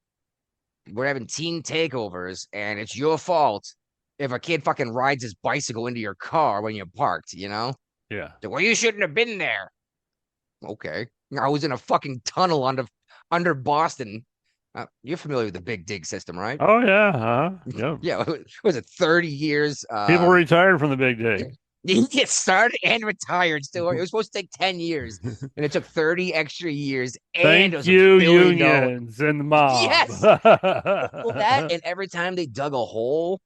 We're having teen takeovers, and it's your fault if a kid fucking rides his bicycle into your car when you're parked, Yeah. Well, you shouldn't have been there. Okay. I was in a fucking tunnel under Boston. You're familiar with the Big Dig system, right? Oh yeah. Yep. Yeah. Was it 30 years? People retired from the big dig. You get started and retired still. It was supposed to take 10 years, and it took 30 extra years, and it Thank was you, $1 billion. unions and the mob. Yes. Well, that, and every time they dug a hole,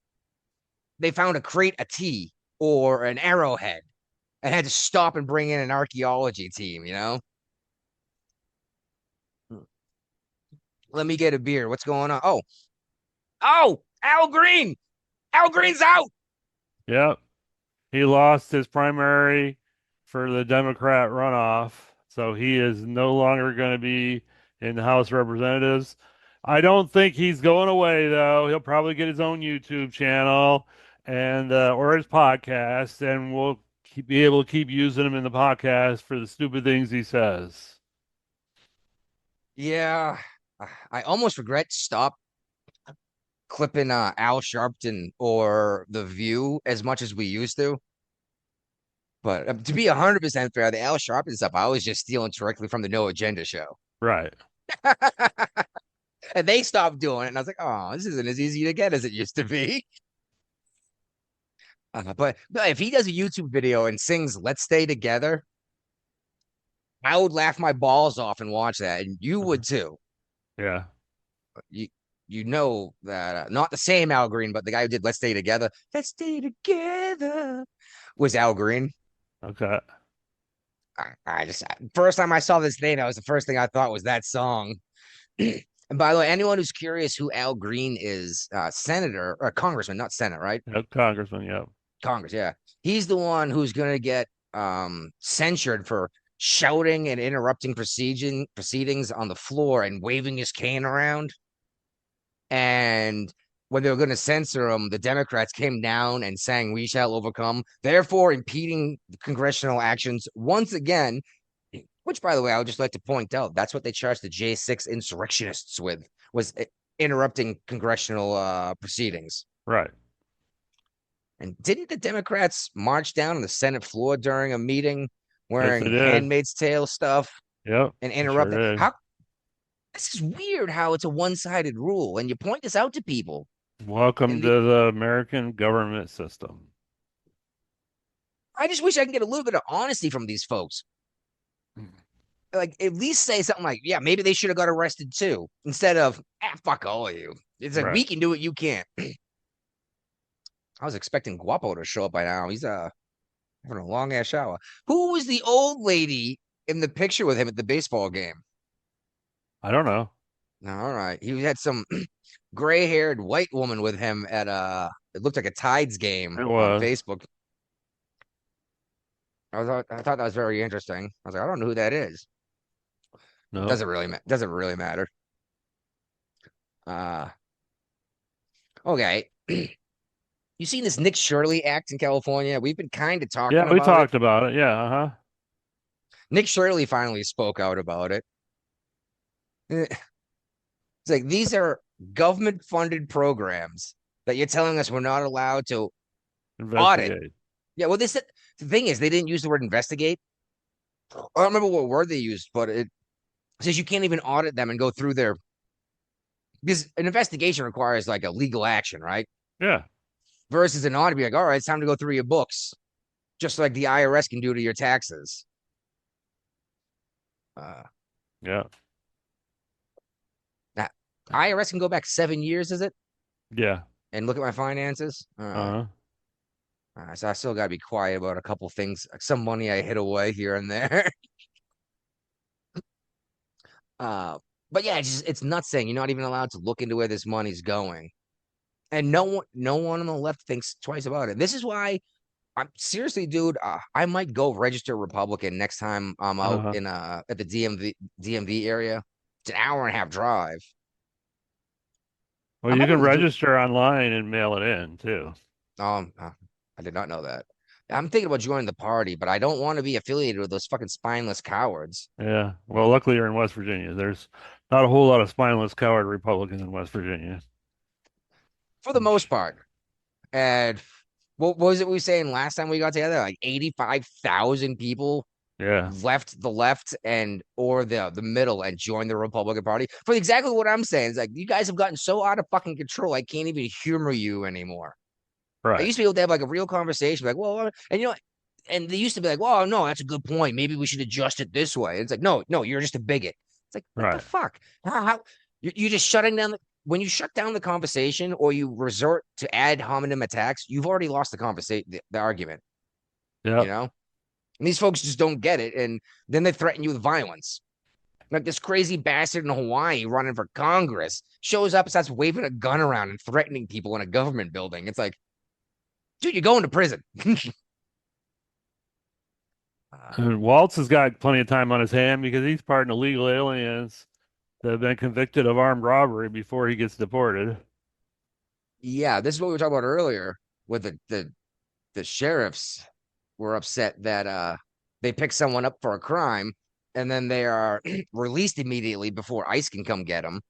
they found a crate of tea or an arrowhead and had to stop and bring in an archaeology team. Let me get a beer. What's going on? Oh, Al Green. Al Green's out. Yep. He lost his primary for the Democrat runoff, so he is no longer going to be in the House of Representatives. I don't think he's going away though. He'll probably get his own YouTube channel and or his podcast, and we'll be able to keep using him in the podcast for the stupid things he says. Yeah. I almost regret stop clipping Al Sharpton or The View as much as we used to. But to be 100% fair, the Al Sharpton stuff, I was just stealing directly from the No Agenda show. Right. And they stopped doing it. And I was like, oh, this isn't as easy to get as it used to be. But if he does a YouTube video and sings Let's Stay Together, I would laugh my balls off and watch that. And you would too. Yeah. You know that not the same Al Green, but the guy who did Let's Stay Together. Let's Stay Together was Al Green. Okay. I just first time I saw this name, that was the first thing I thought was that song. And by the way, anyone who's curious who Al Green is, senator or congressman, not senate, right? Yep, Congressman, yep. Congress, yeah. He's the one who's going to get censured for shouting and interrupting proceedings on the floor and waving his cane around. And when they were going to censor him, the Democrats came down and sang, "We shall overcome," therefore impeding congressional actions once again. Which, by the way, I would just like to point out, that's what they charged the J6 insurrectionists with, was interrupting congressional proceedings. Right. And didn't the Democrats march down on the Senate floor during a meeting Yes, they wearing did. Handmaid's Tale stuff Yep, and they sure interrupt it? did. How this is weird how it's a one-sided rule, and you point this out to people. Welcome And to the American government system. I just wish I could get a little bit of honesty from these folks. Like at least say something like, yeah, maybe they should have got arrested too, instead of fuck all of you. It's like Right. we can do it, you can't. I was expecting Guapo to show up by now. He's having a long ass shower. Who was the old lady in the picture with him at the baseball game? I don't know. No, all right. He had some gray haired white woman with him at it looked like a Tides game It on was. Facebook. I thought that was very interesting. I was like, I don't know who that is. No. Doesn't really matter. Uh okay. You seen this Nick Shirley act in California? We've been kind of talking Yeah, we about it. talked about it. Yeah, uh-huh. Nick Shirley finally spoke out about it. It's like these are government funded programs that you're telling us we're not allowed to audit. Investigate. Yeah, well, the thing is they didn't use the word investigate. I don't remember what word they used, but it says you can't even audit them and go through their because an investigation requires like a legal action, right? Yeah. Versus an audit, be like, all right, it's time to go through your books, just like the IRS can do to your taxes. Uh, Yeah. now, IRS can go back 7 years, is it? Yeah. And look at my finances. Uh-huh. So I still got to be quiet about a couple things, like some money I hid away here and there. But yeah, it's nuts saying you're not even allowed to look into where this money's going, and no one on the left thinks twice about it. This is why I'm seriously, dude. I might go register Republican next time I'm out Uh-huh. in at the DMV area. It's an hour and a half drive. Well, I you might be can able to do. register online and mail it in too. I did not know that. I'm thinking about joining the party, but I don't want to be affiliated with those fucking spineless cowards. Yeah. Well, luckily you're in West Virginia. There's not a whole lot of spineless coward Republicans in West Virginia. For the most part. And what was it we were saying last time we got together? Like 85,000 people Yeah. left the left and or the middle and joined the Republican Party for exactly what I'm saying. It's like you guys have gotten so out of fucking control. I can't even humor you anymore. I Right. used to be able to have like a real conversation, like, well, and you know, and they used to be like, well, no, that's a good point. Maybe we should adjust it this way. It's like, no, you're just a bigot. It's like, what the Right. fuck? How you're just shutting down when you shut down the conversation or you resort to ad hominem attacks, you've already lost the conversation, the argument, you Yep. know? And these folks just don't get it. And then they threaten you with violence. Like this crazy bastard in Hawaii running for Congress shows up and starts waving a gun around and threatening people in a government building. It's like, dude, you're going to prison. And Waltz has got plenty of time on his hand because he's pardoned illegal aliens that have been convicted of armed robbery before he gets deported. Yeah, this is what we were talking about earlier with the sheriffs were upset that they pick someone up for a crime and then they are released immediately before ICE can come get them.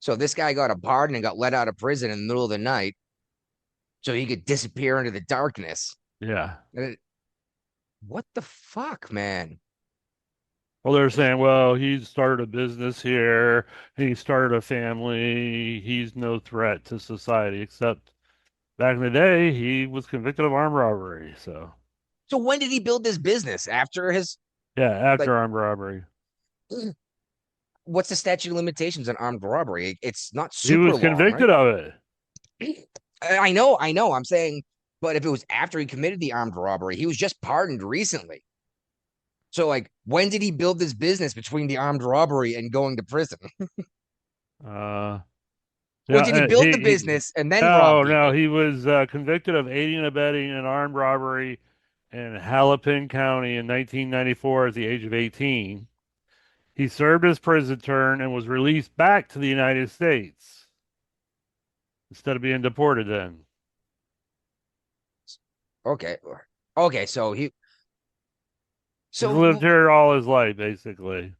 So this guy got a pardon and got let out of prison in the middle of the night so he could disappear into the darkness. Yeah. What the fuck, man? Well, they're saying, well, he started a business here, he started a family, he's no threat to society, except back in the day, he was convicted of armed robbery. So when did he build this business? After his Yeah, like after armed robbery. what's the statute of limitations on armed robbery? It's not He super was long, right? convicted of it. I know. I'm saying, but if it was after he committed the armed robbery, he was just pardoned recently. So, like, when did he build this business between the armed robbery and going to prison? Uh, Or yeah, did he build the business and then rob no, people? he was convicted of aiding and abetting an armed robbery in Hennepin County in 1994 at the age of 18. He served his prison term and was released back to the United States instead of being deported then. Okay, okay. He's lived So here all his life, basically.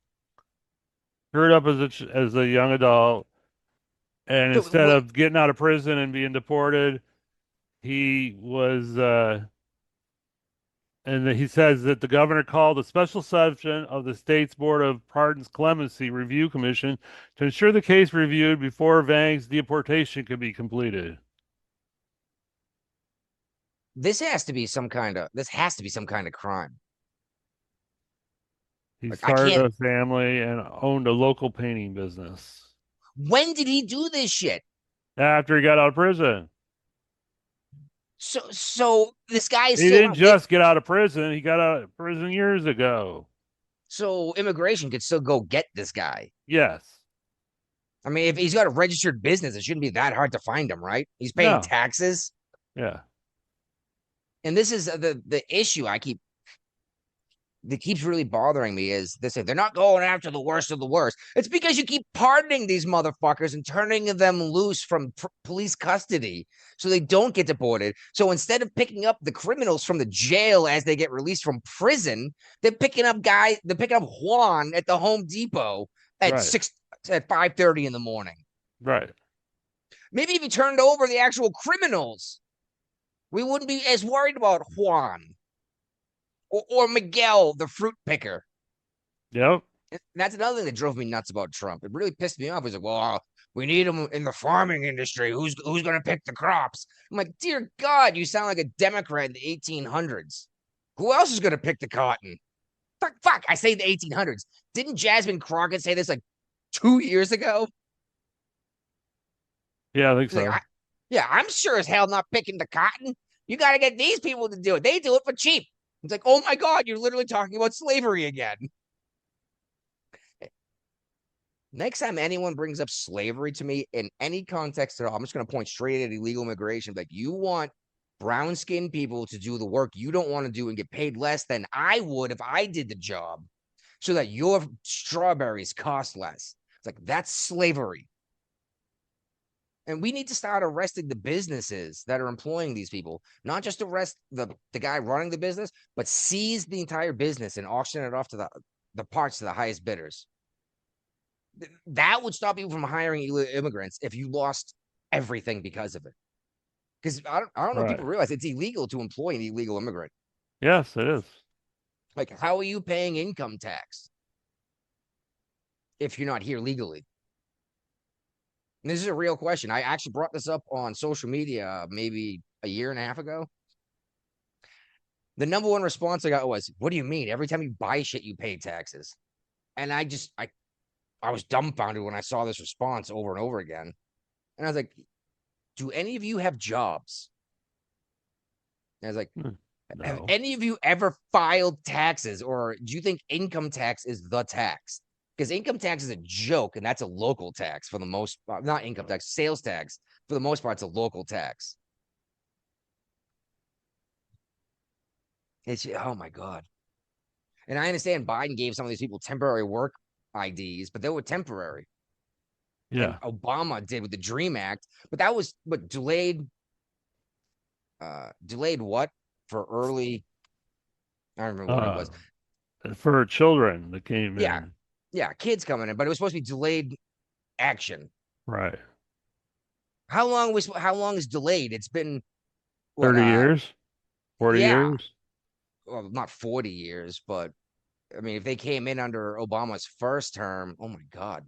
Grew up as a young adult, and so instead of getting out of prison and being deported, he was and he says that the governor called a special session of the state's Board of Pardons Clemency Review Commission to ensure the case reviewed before Vang's deportation could be completed. This has to be some kind of crime. He Like I started can't. a family and owned a local painting business When did he do this shit? after he got out of prison. So this guy is He still didn't around. just get out of prison, he got out of prison years ago. So immigration could still go get this guy. Yes. I mean, if he's got a registered business, it shouldn't be that hard to find him, right? He's paying No. taxes. Yeah. And this is the issue that keeps really bothering me is they say they're not going after the worst of the worst. It's because you keep pardoning these motherfuckers and turning them loose from police custody so they don't get deported. So instead of picking up the criminals from the jail as they get released from prison, they're picking up Juan at the Home Depot at Right. 5:30 in the morning. Right. Maybe if you turned over the actual criminals, we wouldn't be as worried about Juan. Or Miguel, the fruit picker. Yep. And that's another thing that drove me nuts about Trump. It really pissed me off. It was like, well, we need him in the farming industry. Who's going to pick the crops? I'm like, dear God, you sound like a Democrat in the 1800s. Who else is going to pick the cotton? Fuck. I say the 1800s. Didn't Jasmine Crockett say this like 2 years ago? Yeah, I think so. Like, I'm sure as hell not picking the cotton. You got to get these people to do it. They do it for cheap. It's like, oh my God, you're literally talking about slavery again. Next time anyone brings up slavery to me in any context at all, I'm just going to point straight at illegal immigration. Like, you want brown skinned people to do the work you don't want to do and get paid less than I would if I did the job so that your strawberries cost less. It's like, that's slavery. And we need to start arresting the businesses that are employing these people, not just arrest the guy running the business, but seize the entire business and auction it off to the parts to the highest bidders. That would stop you from hiring immigrants if you lost everything because of it. Because I don't know if people realize it's illegal to employ an illegal immigrant. Yes, it is. Like, how are you paying income tax if you're not here legally? And this is a real question. I actually brought this up on social media maybe a year and a half ago. The number one response I got was, what do you mean? Every time you buy shit, you pay taxes. And I was dumbfounded when I saw this response over and over again. And I was like, do any of you have jobs? And I was like, have any of you ever filed taxes, or do you think income tax is the tax? Because income tax is a joke, and that's a local tax for the most part. Not income tax, sales tax. For the most part, it's a local tax. It's, oh my God. And I understand Biden gave some of these people temporary work IDs, but they were temporary. Yeah. And Obama did with the Dream Act, but that was delayed what for early. I don't remember what it was. For children that came in. Yeah, kids coming in, but it was supposed to be delayed action. Right. How long is delayed? It's been 30 years? 40 years? Well, not 40 years, but I mean, if they came in under Obama's first term, oh my God.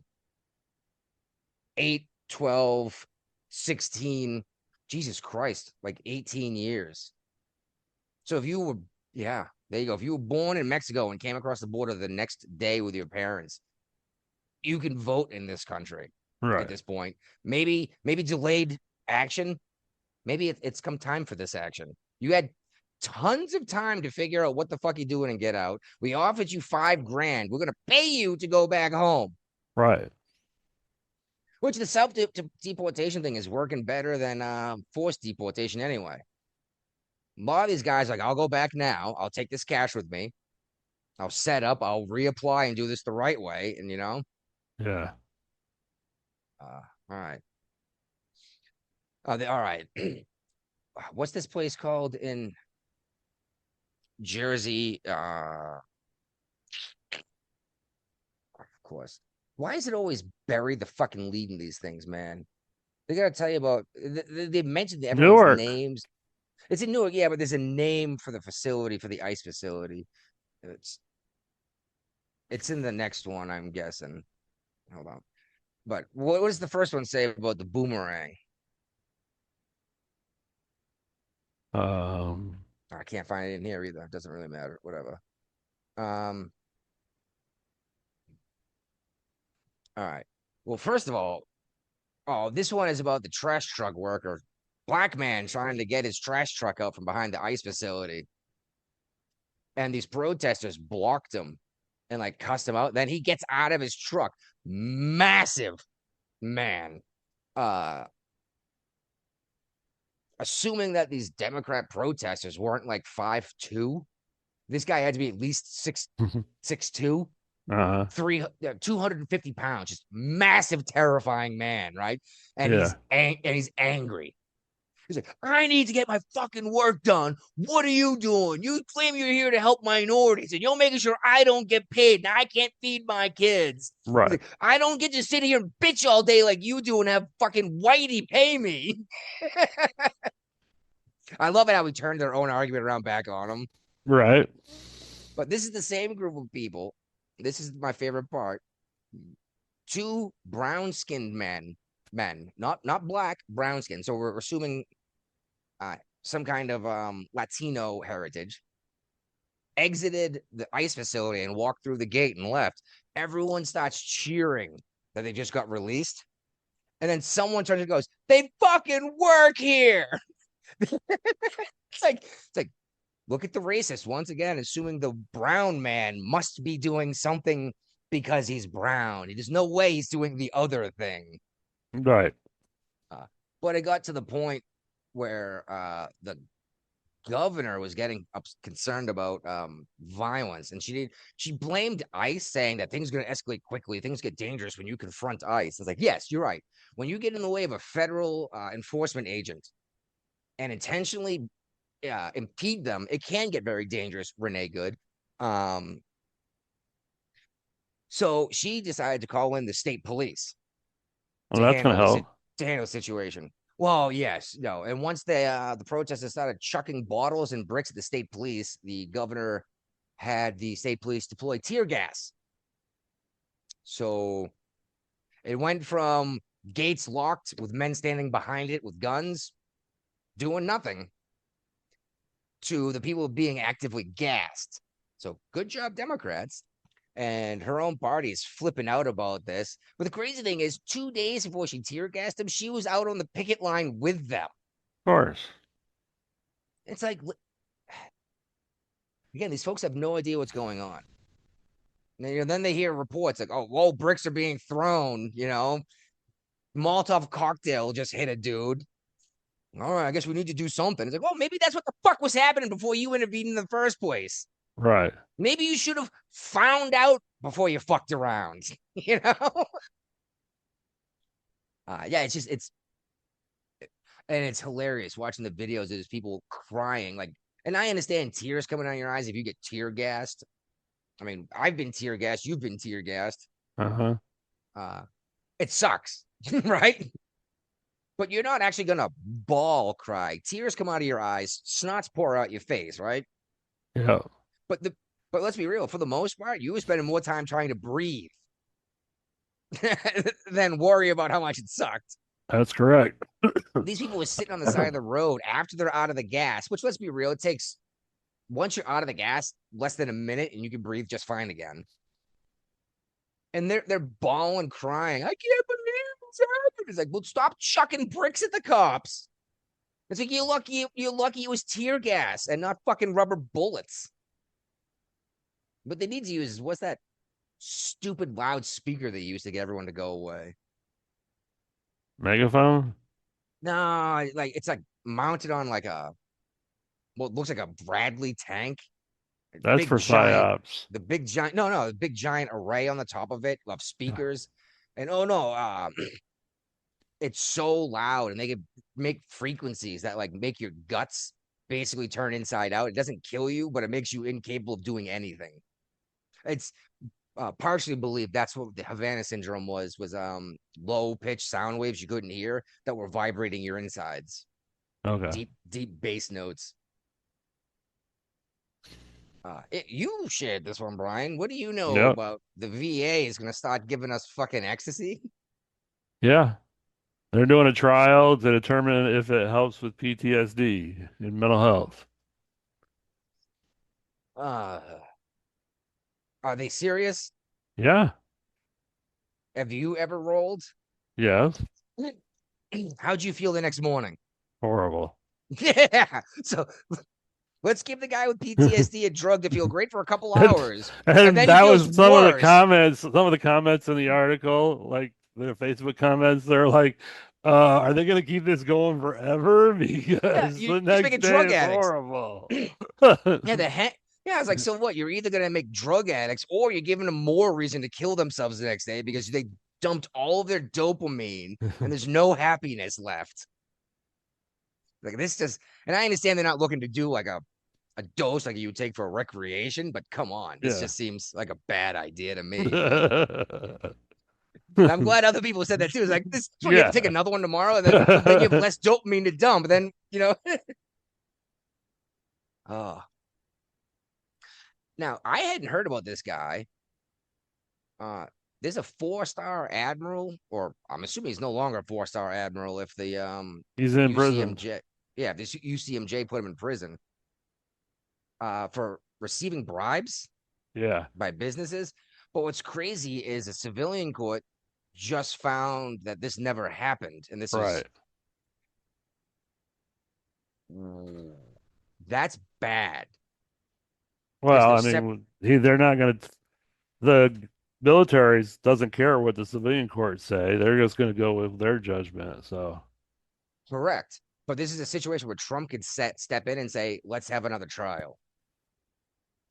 8, 12, 16, Jesus Christ, like 18 years. So if you were, there you go. If you were born in Mexico and came across the border the next day with your parents, you can vote in this country at this point. Maybe delayed action. Maybe it's come time for this action. You had tons of time to figure out what the fuck you're doing and get out. We offered you $5,000. We're going to pay you to go back home. Right. Which the self-deportation thing is working better than forced deportation anyway. A lot of these guys are like, I'll go back now. I'll take this cash with me. I'll set up. I'll reapply and do this the right way. And, Yeah. All right. All right. What's this place called in Jersey? Of course. Why is it always buried the fucking lead in these things, man? They gotta tell you about. They mentioned everyone's names. It's in Newark, yeah, but there's a name for the facility, for the ice facility. It's it's in the next one, I'm guessing. Hold on. But what does the first one say about the boomerang? I can't find it in here either. It doesn't really matter. Whatever. Um, all right. Well, first of all, oh, this one is about the trash truck worker. Black man trying to get his trash truck out from behind the ice facility. And these protesters blocked him and like cussed him out. Then he gets out of his truck. Massive man. Uh assuming that these Democrat protesters weren't like 5'2", this guy had to be at least 6'2", Uh-huh. 250 pounds, just massive, terrifying man, right? And Yeah. he's angry. He's like, I need to get my fucking work done. What are you doing? You claim you're here to help minorities and you're making sure I don't get paid and I can't feed my kids. Right. Like, I don't get to sit here and bitch all day like you do and have fucking Whitey pay me. I love it how we turned their own argument around back on them. Right. But this is the same group of people. This is my favorite part. Two brown-skinned men, not black, brown skin. So we're assuming some kind of Latino heritage, exited the ice facility and walked through the gate and left. Everyone starts cheering that they just got released. And then someone turns and goes, they fucking work here. It's like, look at the racist once again, assuming the brown man must be doing something because he's brown. There's no way he's doing the other thing. Right. But it got to the point where the governor was getting concerned about violence, and she blamed ICE, saying that things are going to escalate quickly. Things get dangerous when you confront ICE. It's like, yes, you're right. When you get in the way of a federal enforcement agent and intentionally impede them, it can get very dangerous. Renee Good. So she decided to call in the state police Well, that's gonna help. to handle the situation. Well, yes, no. And once the protesters started chucking bottles and bricks at the state police, the governor had the state police deploy tear gas. So it went from gates locked with men standing behind it with guns, doing nothing, to the people being actively gassed. So good job, Democrats. And her own party is flipping out about this. But the crazy thing is, 2 days before she tear gassed them, she was out on the picket line with them. Of course. It's like, again, these folks have no idea what's going on. And, then they hear reports like, oh, whoa, bricks are being thrown, Molotov cocktail just hit a dude. All right, I guess we need to do something. It's like, well, maybe that's what the fuck was happening before you intervened in the first place. Right. Maybe you should have found out before you fucked around, Yeah, and it's hilarious watching the videos of these people crying. Like, and I understand tears coming out of your eyes if you get tear gassed. I mean, I've been tear gassed. You've been tear gassed. It sucks, right? But you're not actually gonna bawl cry. Tears come out of your eyes, snots pour out your face, right? Yeah. But let's be real. For the most part, you were spending more time trying to breathe than worry about how much it sucked. That's correct. These people were sitting on the side of the road after they're out of the gas. Which, let's be real, it takes, once you're out of the gas, less than a minute, and you can breathe just fine again. And they're bawling, crying. I can't believe it's happening. It's like, well, stop chucking bricks at the cops. It's like, you're lucky it was tear gas and not fucking rubber bullets. What they need to use is, what's that stupid loudspeaker they use to get everyone to go away? Megaphone? No, like it's like mounted on like what looks like a Bradley tank. That's for psyops. The big giant array on the top of it of speakers. And oh no, it's so loud, and they can make frequencies that like make your guts basically turn inside out. It doesn't kill you, but it makes you incapable of doing anything. It's partially believed that's what the Havana syndrome was low pitch sound waves you couldn't hear that were vibrating your insides. Okay. Deep bass notes. You shared this one, Brian. What do you know Yep. about the VA is going to start giving us fucking ecstasy? Yeah. They're doing a trial to determine if it helps with PTSD and mental health. Uh, are they serious? Yeah. Have you ever rolled? Yes. How'd you feel the next morning? Horrible. Yeah. So let's give the guy with PTSD a drug to feel great for a couple and, hours, and and then he that feels was worse. some of the comments in the article, like the Facebook comments, they're like, are they going to keep this going forever? Yeah, Because the you're just next making day drug it's addicts. horrible. Yeah, yeah, I was like, so what? You're either gonna make drug addicts or you're giving them more reason to kill themselves the next day because they dumped all of their dopamine and there's no happiness left. Like this just, and I understand they're not looking to do like a dose like you would take for recreation, but come on, this Yeah. just seems like a bad idea to me. And I'm glad other people said that too. It's like this, so you have to take Yeah. another one tomorrow, and then you have less dopamine to dump. Then oh, now I hadn't heard about this guy. Uh, there's a 4-star admiral, or I'm assuming he's no longer a 4-star admiral if the He's in prison. UCMJ, yeah, this UCMJ put him in prison for receiving bribes Yeah. by businesses. But what's crazy is a civilian court just found that this never happened, and this is Right. that's bad because Well, I mean, they're not going to, the military doesn't care what the civilian courts say. They're just going to go with their judgment. So, correct. But this is a situation where Trump could step in and say, "Let's have another trial."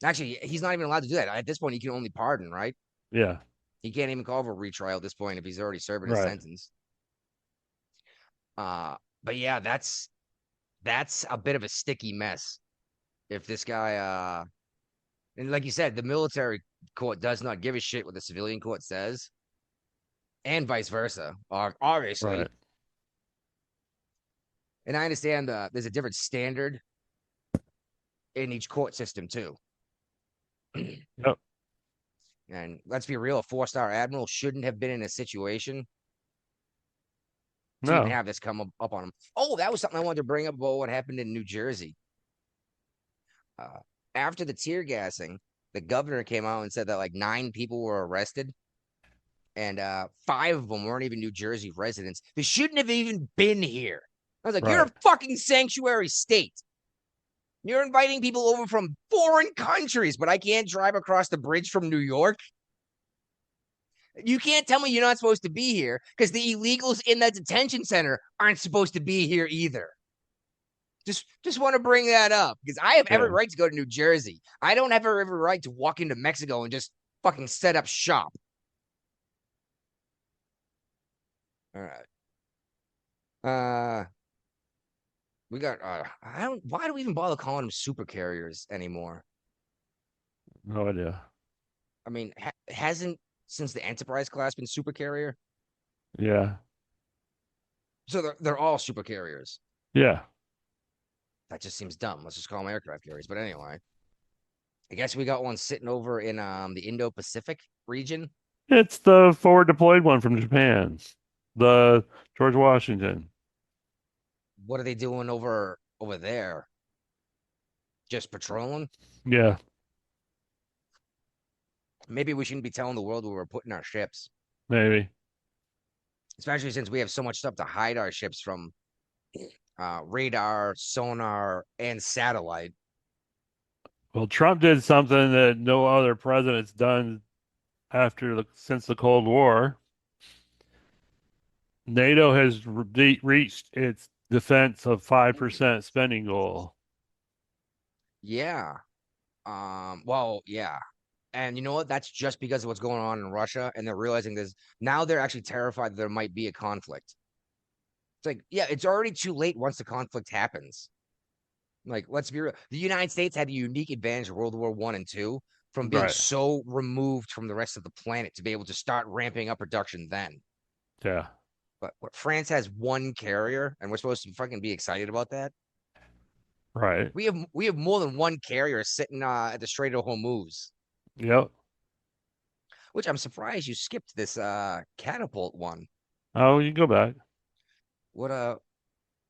Actually, he's not even allowed to do that. At this point, he can only pardon, right? yeah. He can't even call for retrial at this point if he's already serving his Right. sentence. Uh, but yeah, that's a bit of a sticky mess. If this guy and like you said, the military court does not give a shit what the civilian court says, and vice versa, obviously. Right. And I understand there's a different standard in each court system too. Yep. And let's be real, a 4-star admiral shouldn't have been in a situation to even No. have this come up on him. Oh, that was something I wanted to bring up about what happened in New Jersey. Uh, after the tear gassing, the governor came out and said that like 9 people were arrested, and 5 of them weren't even New Jersey residents. They shouldn't have even been here. I was like, you're Right. a fucking sanctuary state. You're inviting people over from foreign countries, but I can't drive across the bridge from New York. You can't tell me you're not supposed to be here because the illegals in that detention center aren't supposed to be here either. Just want to bring that up because I have every Yeah. right to go to New Jersey. I don't have every right to walk into Mexico and just fucking set up shop. All right. We got I don't why do we even bother calling them super carriers anymore? No idea. I mean, hasn't since the Enterprise class been super carrier? Yeah. So they're all super carriers. Yeah. That just seems dumb. Let's just call them aircraft carriers. But anyway, I guess we got one sitting over in the Indo-Pacific region. It's the forward deployed one from Japan, the George Washington. What are they doing over there? Just patrolling? Yeah. Maybe we shouldn't be telling the world where we're putting our ships, Maybe. especially since we have so much stuff to hide our ships from radar, sonar, and satellite. Well, Trump did something that no other president's done since the Cold War. NATO has reached its defense of 5% spending goal. Yeah. Well, yeah. And you know what? That's just because of what's going on in Russia, and they're realizing this now. They're actually terrified that there might be a conflict. It's like, yeah, it's already too late once the conflict happens. Like, let's be real. The United States had a unique advantage in World War One and Two from being Right. so removed from the rest of the planet to be able to start ramping up production then. Yeah. But what, France has one carrier, and we're supposed to fucking be excited about that. Right. We have more than one carrier sitting at the Strait of Hormuz, Yep. which I'm surprised you skipped this catapult one. Oh, you go back. What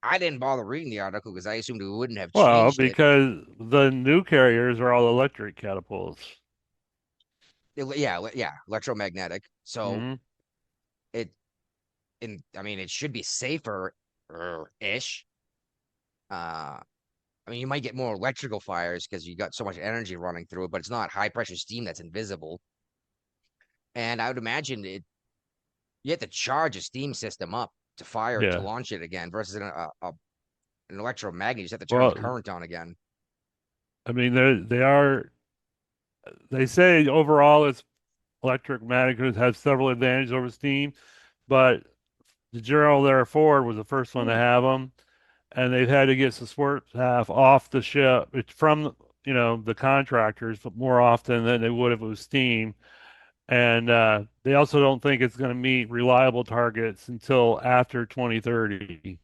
I didn't bother reading the article because I assumed we wouldn't have Well, changed it. because the new carriers are all electric catapults. Yeah, electromagnetic. So Hmm. it, I mean, it should be safer ish. I mean, you might get more electrical fires because you got so much energy running through it, but it's not high pressure steam that's invisible. And I would imagine you have to charge a steam system up to fire it to Yeah. launch it again versus an electromagnet. You just have to turn the Well, current on again. I mean, they say overall it's electric magnet has several advantages over steam, but the Gerald Air Ford was the first one to have them, and they've had to get support staff off the ship. It's from, the contractors, but more often than they would if it was steam. And they also don't think it's going to meet reliable targets until after 2030.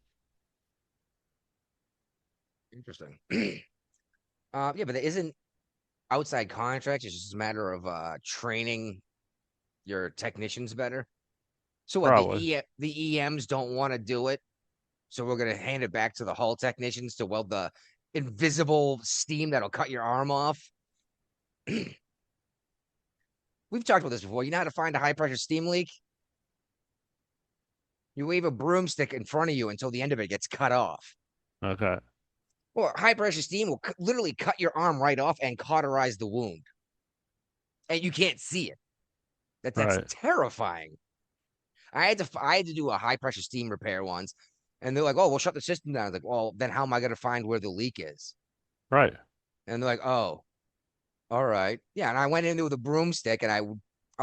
Interesting. Yeah, but there isn't outside contracts. It's just a matter of training your technicians better. So what Probably. the EMs don't want to do it, so we're gonna hand it back to the hull technicians to weld the invisible steam that'll cut your arm off. We've talked about this before. You know how to find a high pressure steam leak? You wave a broomstick in front of you until the end of it gets cut off. Okay. Well, high pressure steam will literally cut your arm right off and cauterize the wound, and you can't see it. That's Right. terrifying. I had to do a high pressure steam repair once, and they're like, "Oh, we'll shut the system down." I was like, "Well, then how am I going to find where the leak is?" Right. And they're like, "Oh, all right, yeah." And I went in there with a broomstick, and I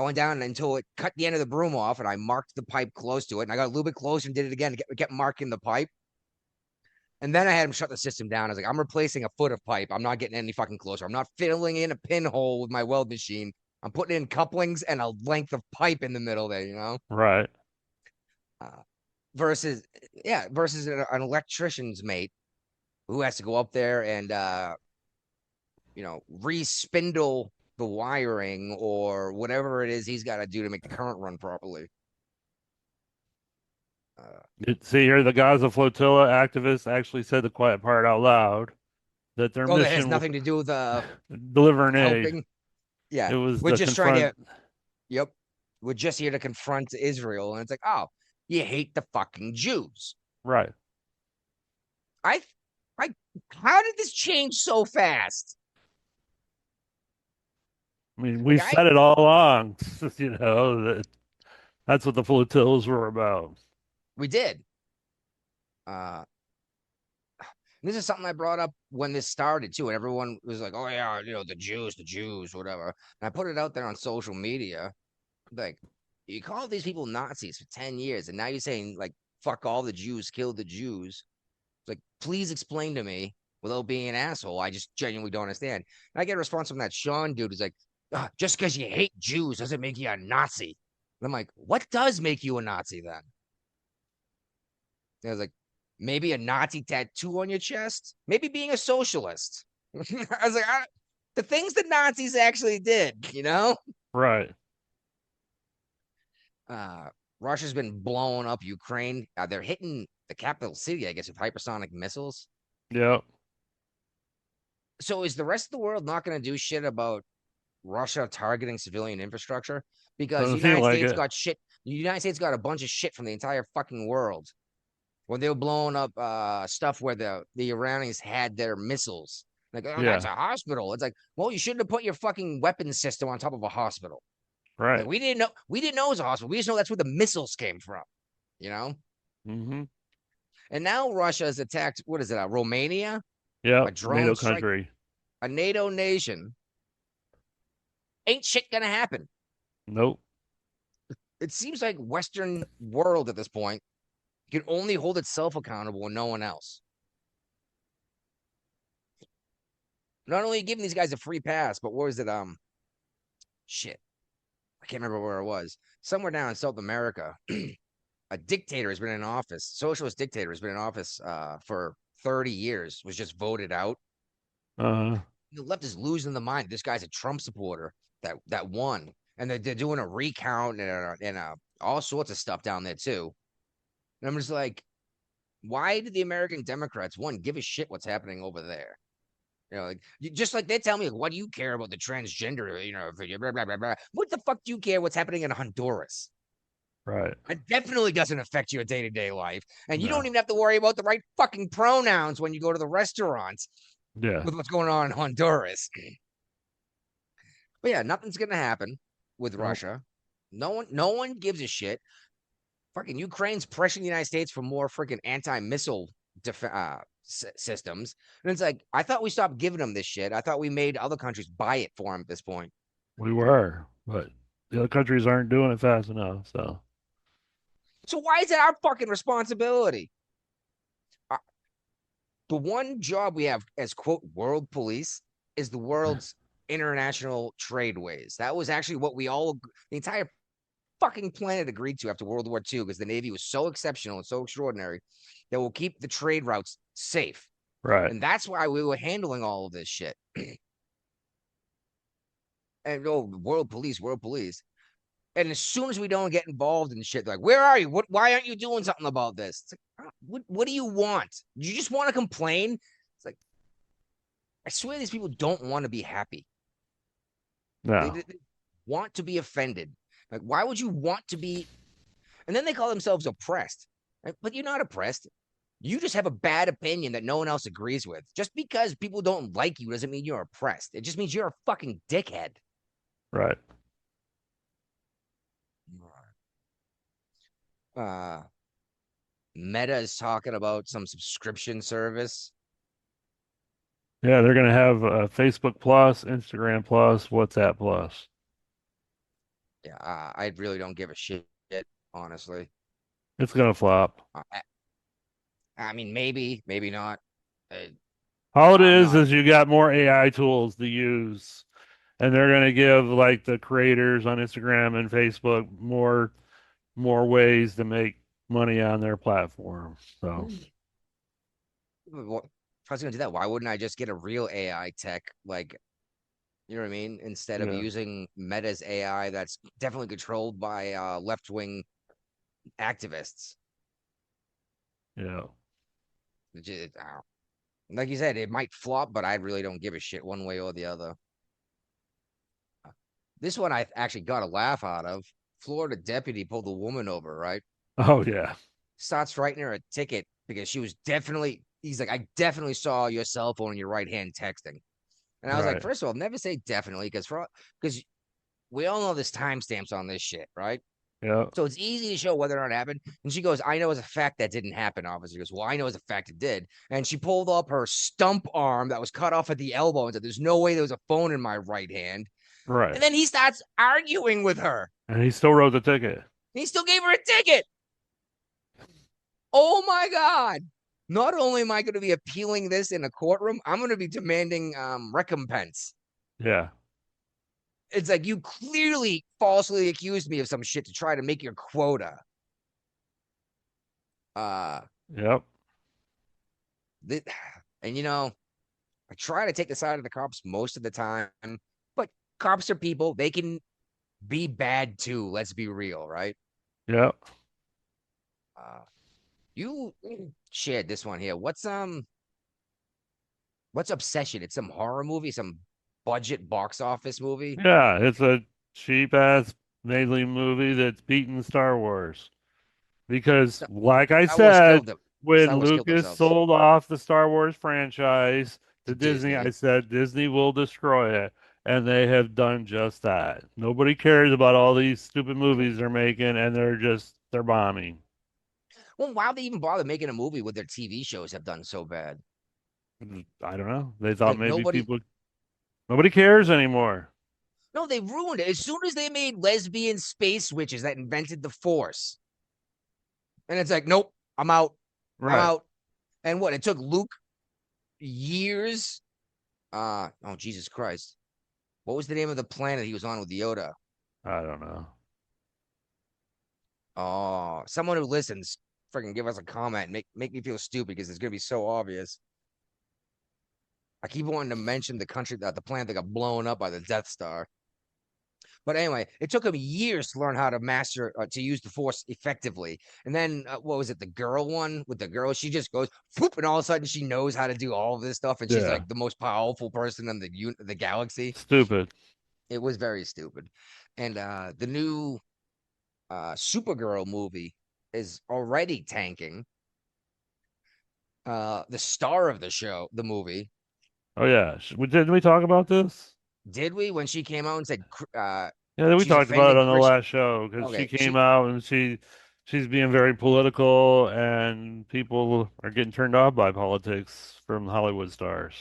went down until it cut the end of the broom off, and I marked the pipe close to it, and I got a little bit closer and did it again, kept marking the pipe, and then I had him shut the system down. I was like, "I'm replacing a foot of pipe. I'm not getting any fucking closer. I'm not filling in a pinhole with my weld machine. I'm putting in couplings and a length of pipe in the middle there, you know." Right. Uh, versus versus an electrician's mate who has to go up there and respindle the wiring or whatever it is he's got to do to make the current run properly. See here, the Gaza flotilla activists actually said the quiet part out loud that their Oh, that has mission was nothing to do with delivering aid. helping. Yeah, It was we're to just trying confront. to. Yep, we're just here to confront Israel, and it's like, oh, you hate the fucking Jews. Right. I, I, how did this change so fast? I mean, Like we've said it all along, that's what the flotillas were about. we did. Uh, this is something I brought up when this started too, and everyone was like, "Oh yeah, the Jews, whatever." And I put it out there on social media, like, you call these people Nazis for 10 years, and now you're saying like, "Fuck all the Jews, kill the Jews." It's like, please explain to me without being an asshole. I just genuinely don't understand. And I get a response from that Sean dude who's like, "Just because you hate Jews doesn't make you a Nazi." And I'm like, what does make you a Nazi then? And I was like, maybe a Nazi tattoo on your chest, maybe being a socialist. I was like, the things that Nazis actually did. Right. Uh, Russia's been blowing up Ukraine. They're hitting the capital city, I guess, with hypersonic missiles. Yep. So is the rest of the world not going to do shit about Russia targeting civilian infrastructure? Because the Doesn't seem United like States it. got shit. The United States got a bunch of shit from the entire fucking world when they were blowing up stuff where the Iranians had their missiles. Like, oh, that's Yeah. a hospital. It's like, well, you shouldn't have put your fucking weapons system on top of a hospital. Like, Right. we didn't know it was a hospital. We just know that's where the missiles came from, you know? Mm-hmm. And now Russia has attacked, what is it, Romania? A Yep. drone NATO strike, country. a NATO nation. Ain't shit gonna happen. Nope. It seems like Western world at this point can only hold itself accountable and no one else. Not only giving these guys a free pass, but what was it? Shit. I can't remember where it was. Somewhere down in South America. a dictator has been in office, socialist dictator has been in office for 30 years, was just voted out. Uh, The left is losing the mind. This guy's a Trump supporter that won, and they're doing a recount and all sorts of stuff down there too. And I'm just like, why did the American Democrats one give a shit what's happening over there? You know, like just like they tell me, like, what do you care about the transgender? You know, blah, blah, blah, blah. What the fuck do you care what's happening in Honduras? right. It definitely doesn't affect your day to day life, and you don't No. even have to worry about the right fucking pronouns when you go to the restaurants Yeah. with what's going on in Honduras. But yeah, nothing's gonna happen with Nope. Russia. No one gives a shit. Fucking Ukraine's pressuring the United States for more freaking anti-missile systems, and it's like I thought we stopped giving them this shit. I thought we made other countries buy it for them at this point. We were, but the other countries aren't doing it fast enough. So So why is it our fucking responsibility? Uh, the one job we have as quote world police is the world's international tradeways. That was actually what the entire fucking planet agreed to after World War II because the Navy was so exceptional and so extraordinary that will keep the trade routes safe. right. And that's why we were handling all of this shit. And world police, world police. And as soon as we don't get involved in shit, like, where are you? Why aren't you doing something about this? It's like, what do you want? You just want to complain? It's like, I swear these people don't want to be happy. They No. want to be offended. Like, why would you want to be? And then they call themselves oppressed. But you're not oppressed. You just have a bad opinion that no one else agrees with. Just because people don't like you doesn't mean you're oppressed. It just means you're a fucking dickhead. Right. Meta is talking about some subscription service. Yeah, they're gonna have Facebook Plus, Instagram Plus, WhatsApp Plus. Yeah, I really don't give a shit, honestly. It's gonna flop. I mean, maybe not. Uh, All it I'm not. is you got more AI tools to use, and they're gonna give like the creators on Instagram and Facebook more ways to make money on their platform. So If I was gonna do that, why wouldn't I just get a real AI tech, like, you know what I mean, instead of yeah, using Meta's AI that's definitely controlled by left-wing activists? yeah, Like you said, it might flop, but I really don't give a shit one way or the other. This one I actually got a laugh out of. Florida deputy pulled a woman over, right? oh yeah, Starts writing her a ticket because she was definitely, he's like, I definitely saw your cell phone in your right hand texting. And I was like, right, first of all, never say definitely because we all know there's timestamps on this shit, right? yeah, So it's easy to show whether or not it happened. And she goes, I know as a fact that didn't happen, officer. She goes, well, I know as a fact it did. And she pulled up her stump arm that was cut off at the elbow and said, there's no way there was a phone in my right hand. And right. then he starts arguing with her. And he still wrote the ticket. He still gave her a ticket. Oh my God. Not only am I going to be appealing this in a courtroom, I'm going to be demanding recompense. Yeah, It's like you clearly falsely accused me of some shit to try to make your quota. Uh, yep, and I try to take the side of the cops most of the time, but cops are people. They can be bad too. Let's be real, right? yep. You shared this one here. What's Obsession? It's some horror movie, some budget box office movie. Yeah, it's a cheap ass mainly movie that's beaten Star Wars. Because, like I Star Wars said, killed them. when Star Wars killed Lucas themselves sold off the Star Wars franchise to to Disney, I Disney. said Disney will destroy it. And they have done just that. Nobody cares about all these stupid movies they're making, and they're bombing. Well, why would they even bother making a movie when their TV shows have done so bad? I don't know. They thought Like maybe nobody cares anymore. no, they ruined it. As soon as they made lesbian space witches that invented the Force, and it's like, nope, I'm out. I'm Right. out. And what? It took Luke years. Oh Jesus Christ! What was the name of the planet he was on with Yoda? I don't know. Oh, someone who listens, freaking give us a comment. Make me feel stupid because it's gonna be so obvious. I keep wanting to mention the country that the planet that got blown up by the Death Star. But anyway, it took him years to learn how to master to use the Force effectively. And then what was it? The girl one with the girl, she just goes whoop, and all of a sudden she knows how to do all of this stuff, and she's Yeah, like the most powerful person in the galaxy. stupid. It was very stupid. And the new Supergirl movie is already tanking. The star of the show, the movie, Oh yeah, didn't we talk about this? did we when she came out and said Yeah, we she's talked about it offending on the Christian? last show because she Okay, came out and she's being very political, and people are getting turned off by politics from Hollywood stars.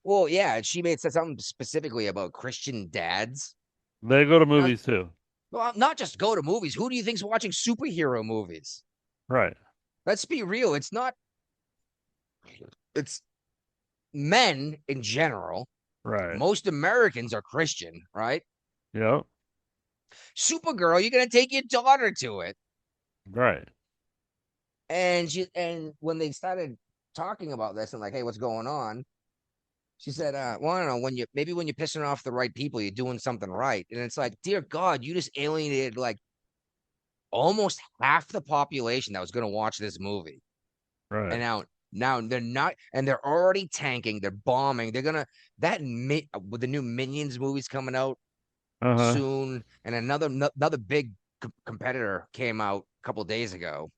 well, yeah, she made said something specifically about Christian dads. They go to Now, movies too, well, not just go to movies. Who do you think's watching superhero movies? right? Let's be real. It's not. It's men in general. Right. Most Americans are Christian, right? Yep. Supergirl, you're gonna take your daughter to it, Right. and when they started talking about this and like, hey, what's going on? She said, well, I don't know, when you're pissing off the right people, you're doing something right. And it's like, dear God, you just alienated like almost half the population that was gonna watch this movie. And Right. now they're not, and they're already tanking, they're bombing, they're gonna with the new Minions movies coming out Uh-huh. soon, and another big competitor came out a couple days ago.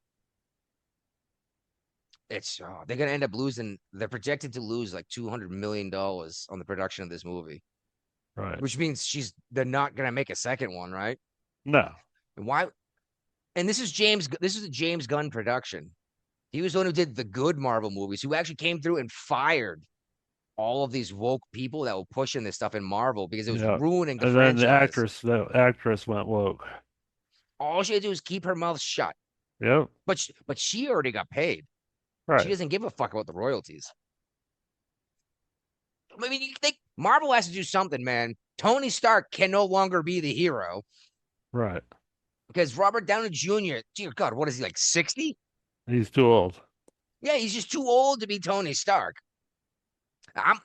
It's they're gonna end up losing. They're projected to lose like $200 million on the production of this movie, Right. which means they're not gonna make a second one, right? No. And why? And this is James. This is a James Gunn production. He was the one who did the good Marvel movies, who actually came through and fired all of these woke people that were pushing this stuff in Marvel because it was Yeah. ruining the And then franchise. the actress went woke. All she had to do is keep her mouth shut. Yep. But she already got paid. She Right. doesn't give a fuck about the royalties. I mean, you think Marvel has to do something, man. Tony Stark can no longer be the hero Right. because Robert Downey Jr., dear God, what is he, like 60? He's too old. Yeah, he's just too old to be Tony Stark.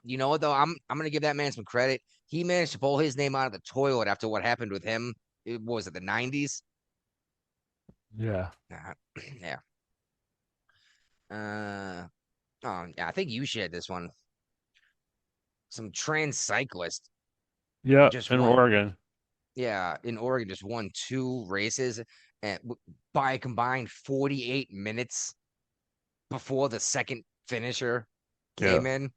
You know what though? I'm gonna give that man some credit. He managed to pull his name out of the toilet after what happened with him. What was it, the 90s? Yeah. Yeah. Oh, yeah, I think you shared this one. Some trans cyclist Yeah. just In won. Oregon. Yeah, in Oregon, just won 2 races and by a combined 48 minutes before the second finisher Yeah. came in.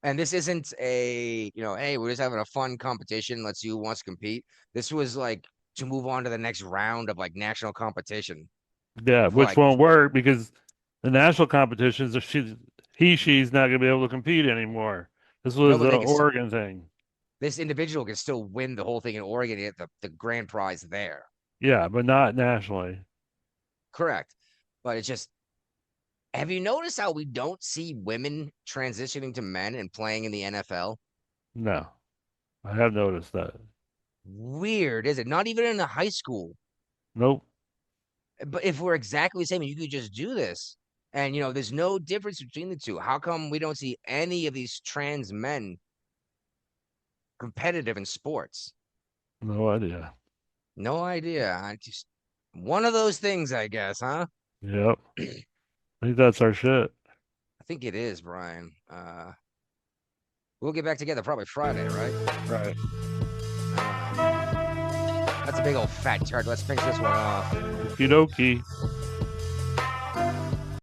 And this isn't hey, we're just having a fun competition. Let's see who wants to compete. This was like to move on to the next round of like national competition Yeah. for Which like won't work because the national competitions, if she's not gonna be able to compete anymore. This no, was but the they can still Oregon thing. this individual can still win the whole thing in Oregon and get the grand prize there. Yeah, but not nationally. Correct. But it's just, have you noticed how we don't see women transitioning to men and playing in the NFL? No. I have noticed that. Weird, is it? Not even in the high school. Nope. But if we're exactly the same, you could just do this. And there's no difference between the two. How come we don't see any of these trans men competitive in sports? No idea. No idea. I just one of those things, I guess, huh? Yep. I think that's our shit. I think it is, Brian. We'll get back together probably Friday, right? Right. That's a big old fat chart. Let's finish this one off. Okie dokie.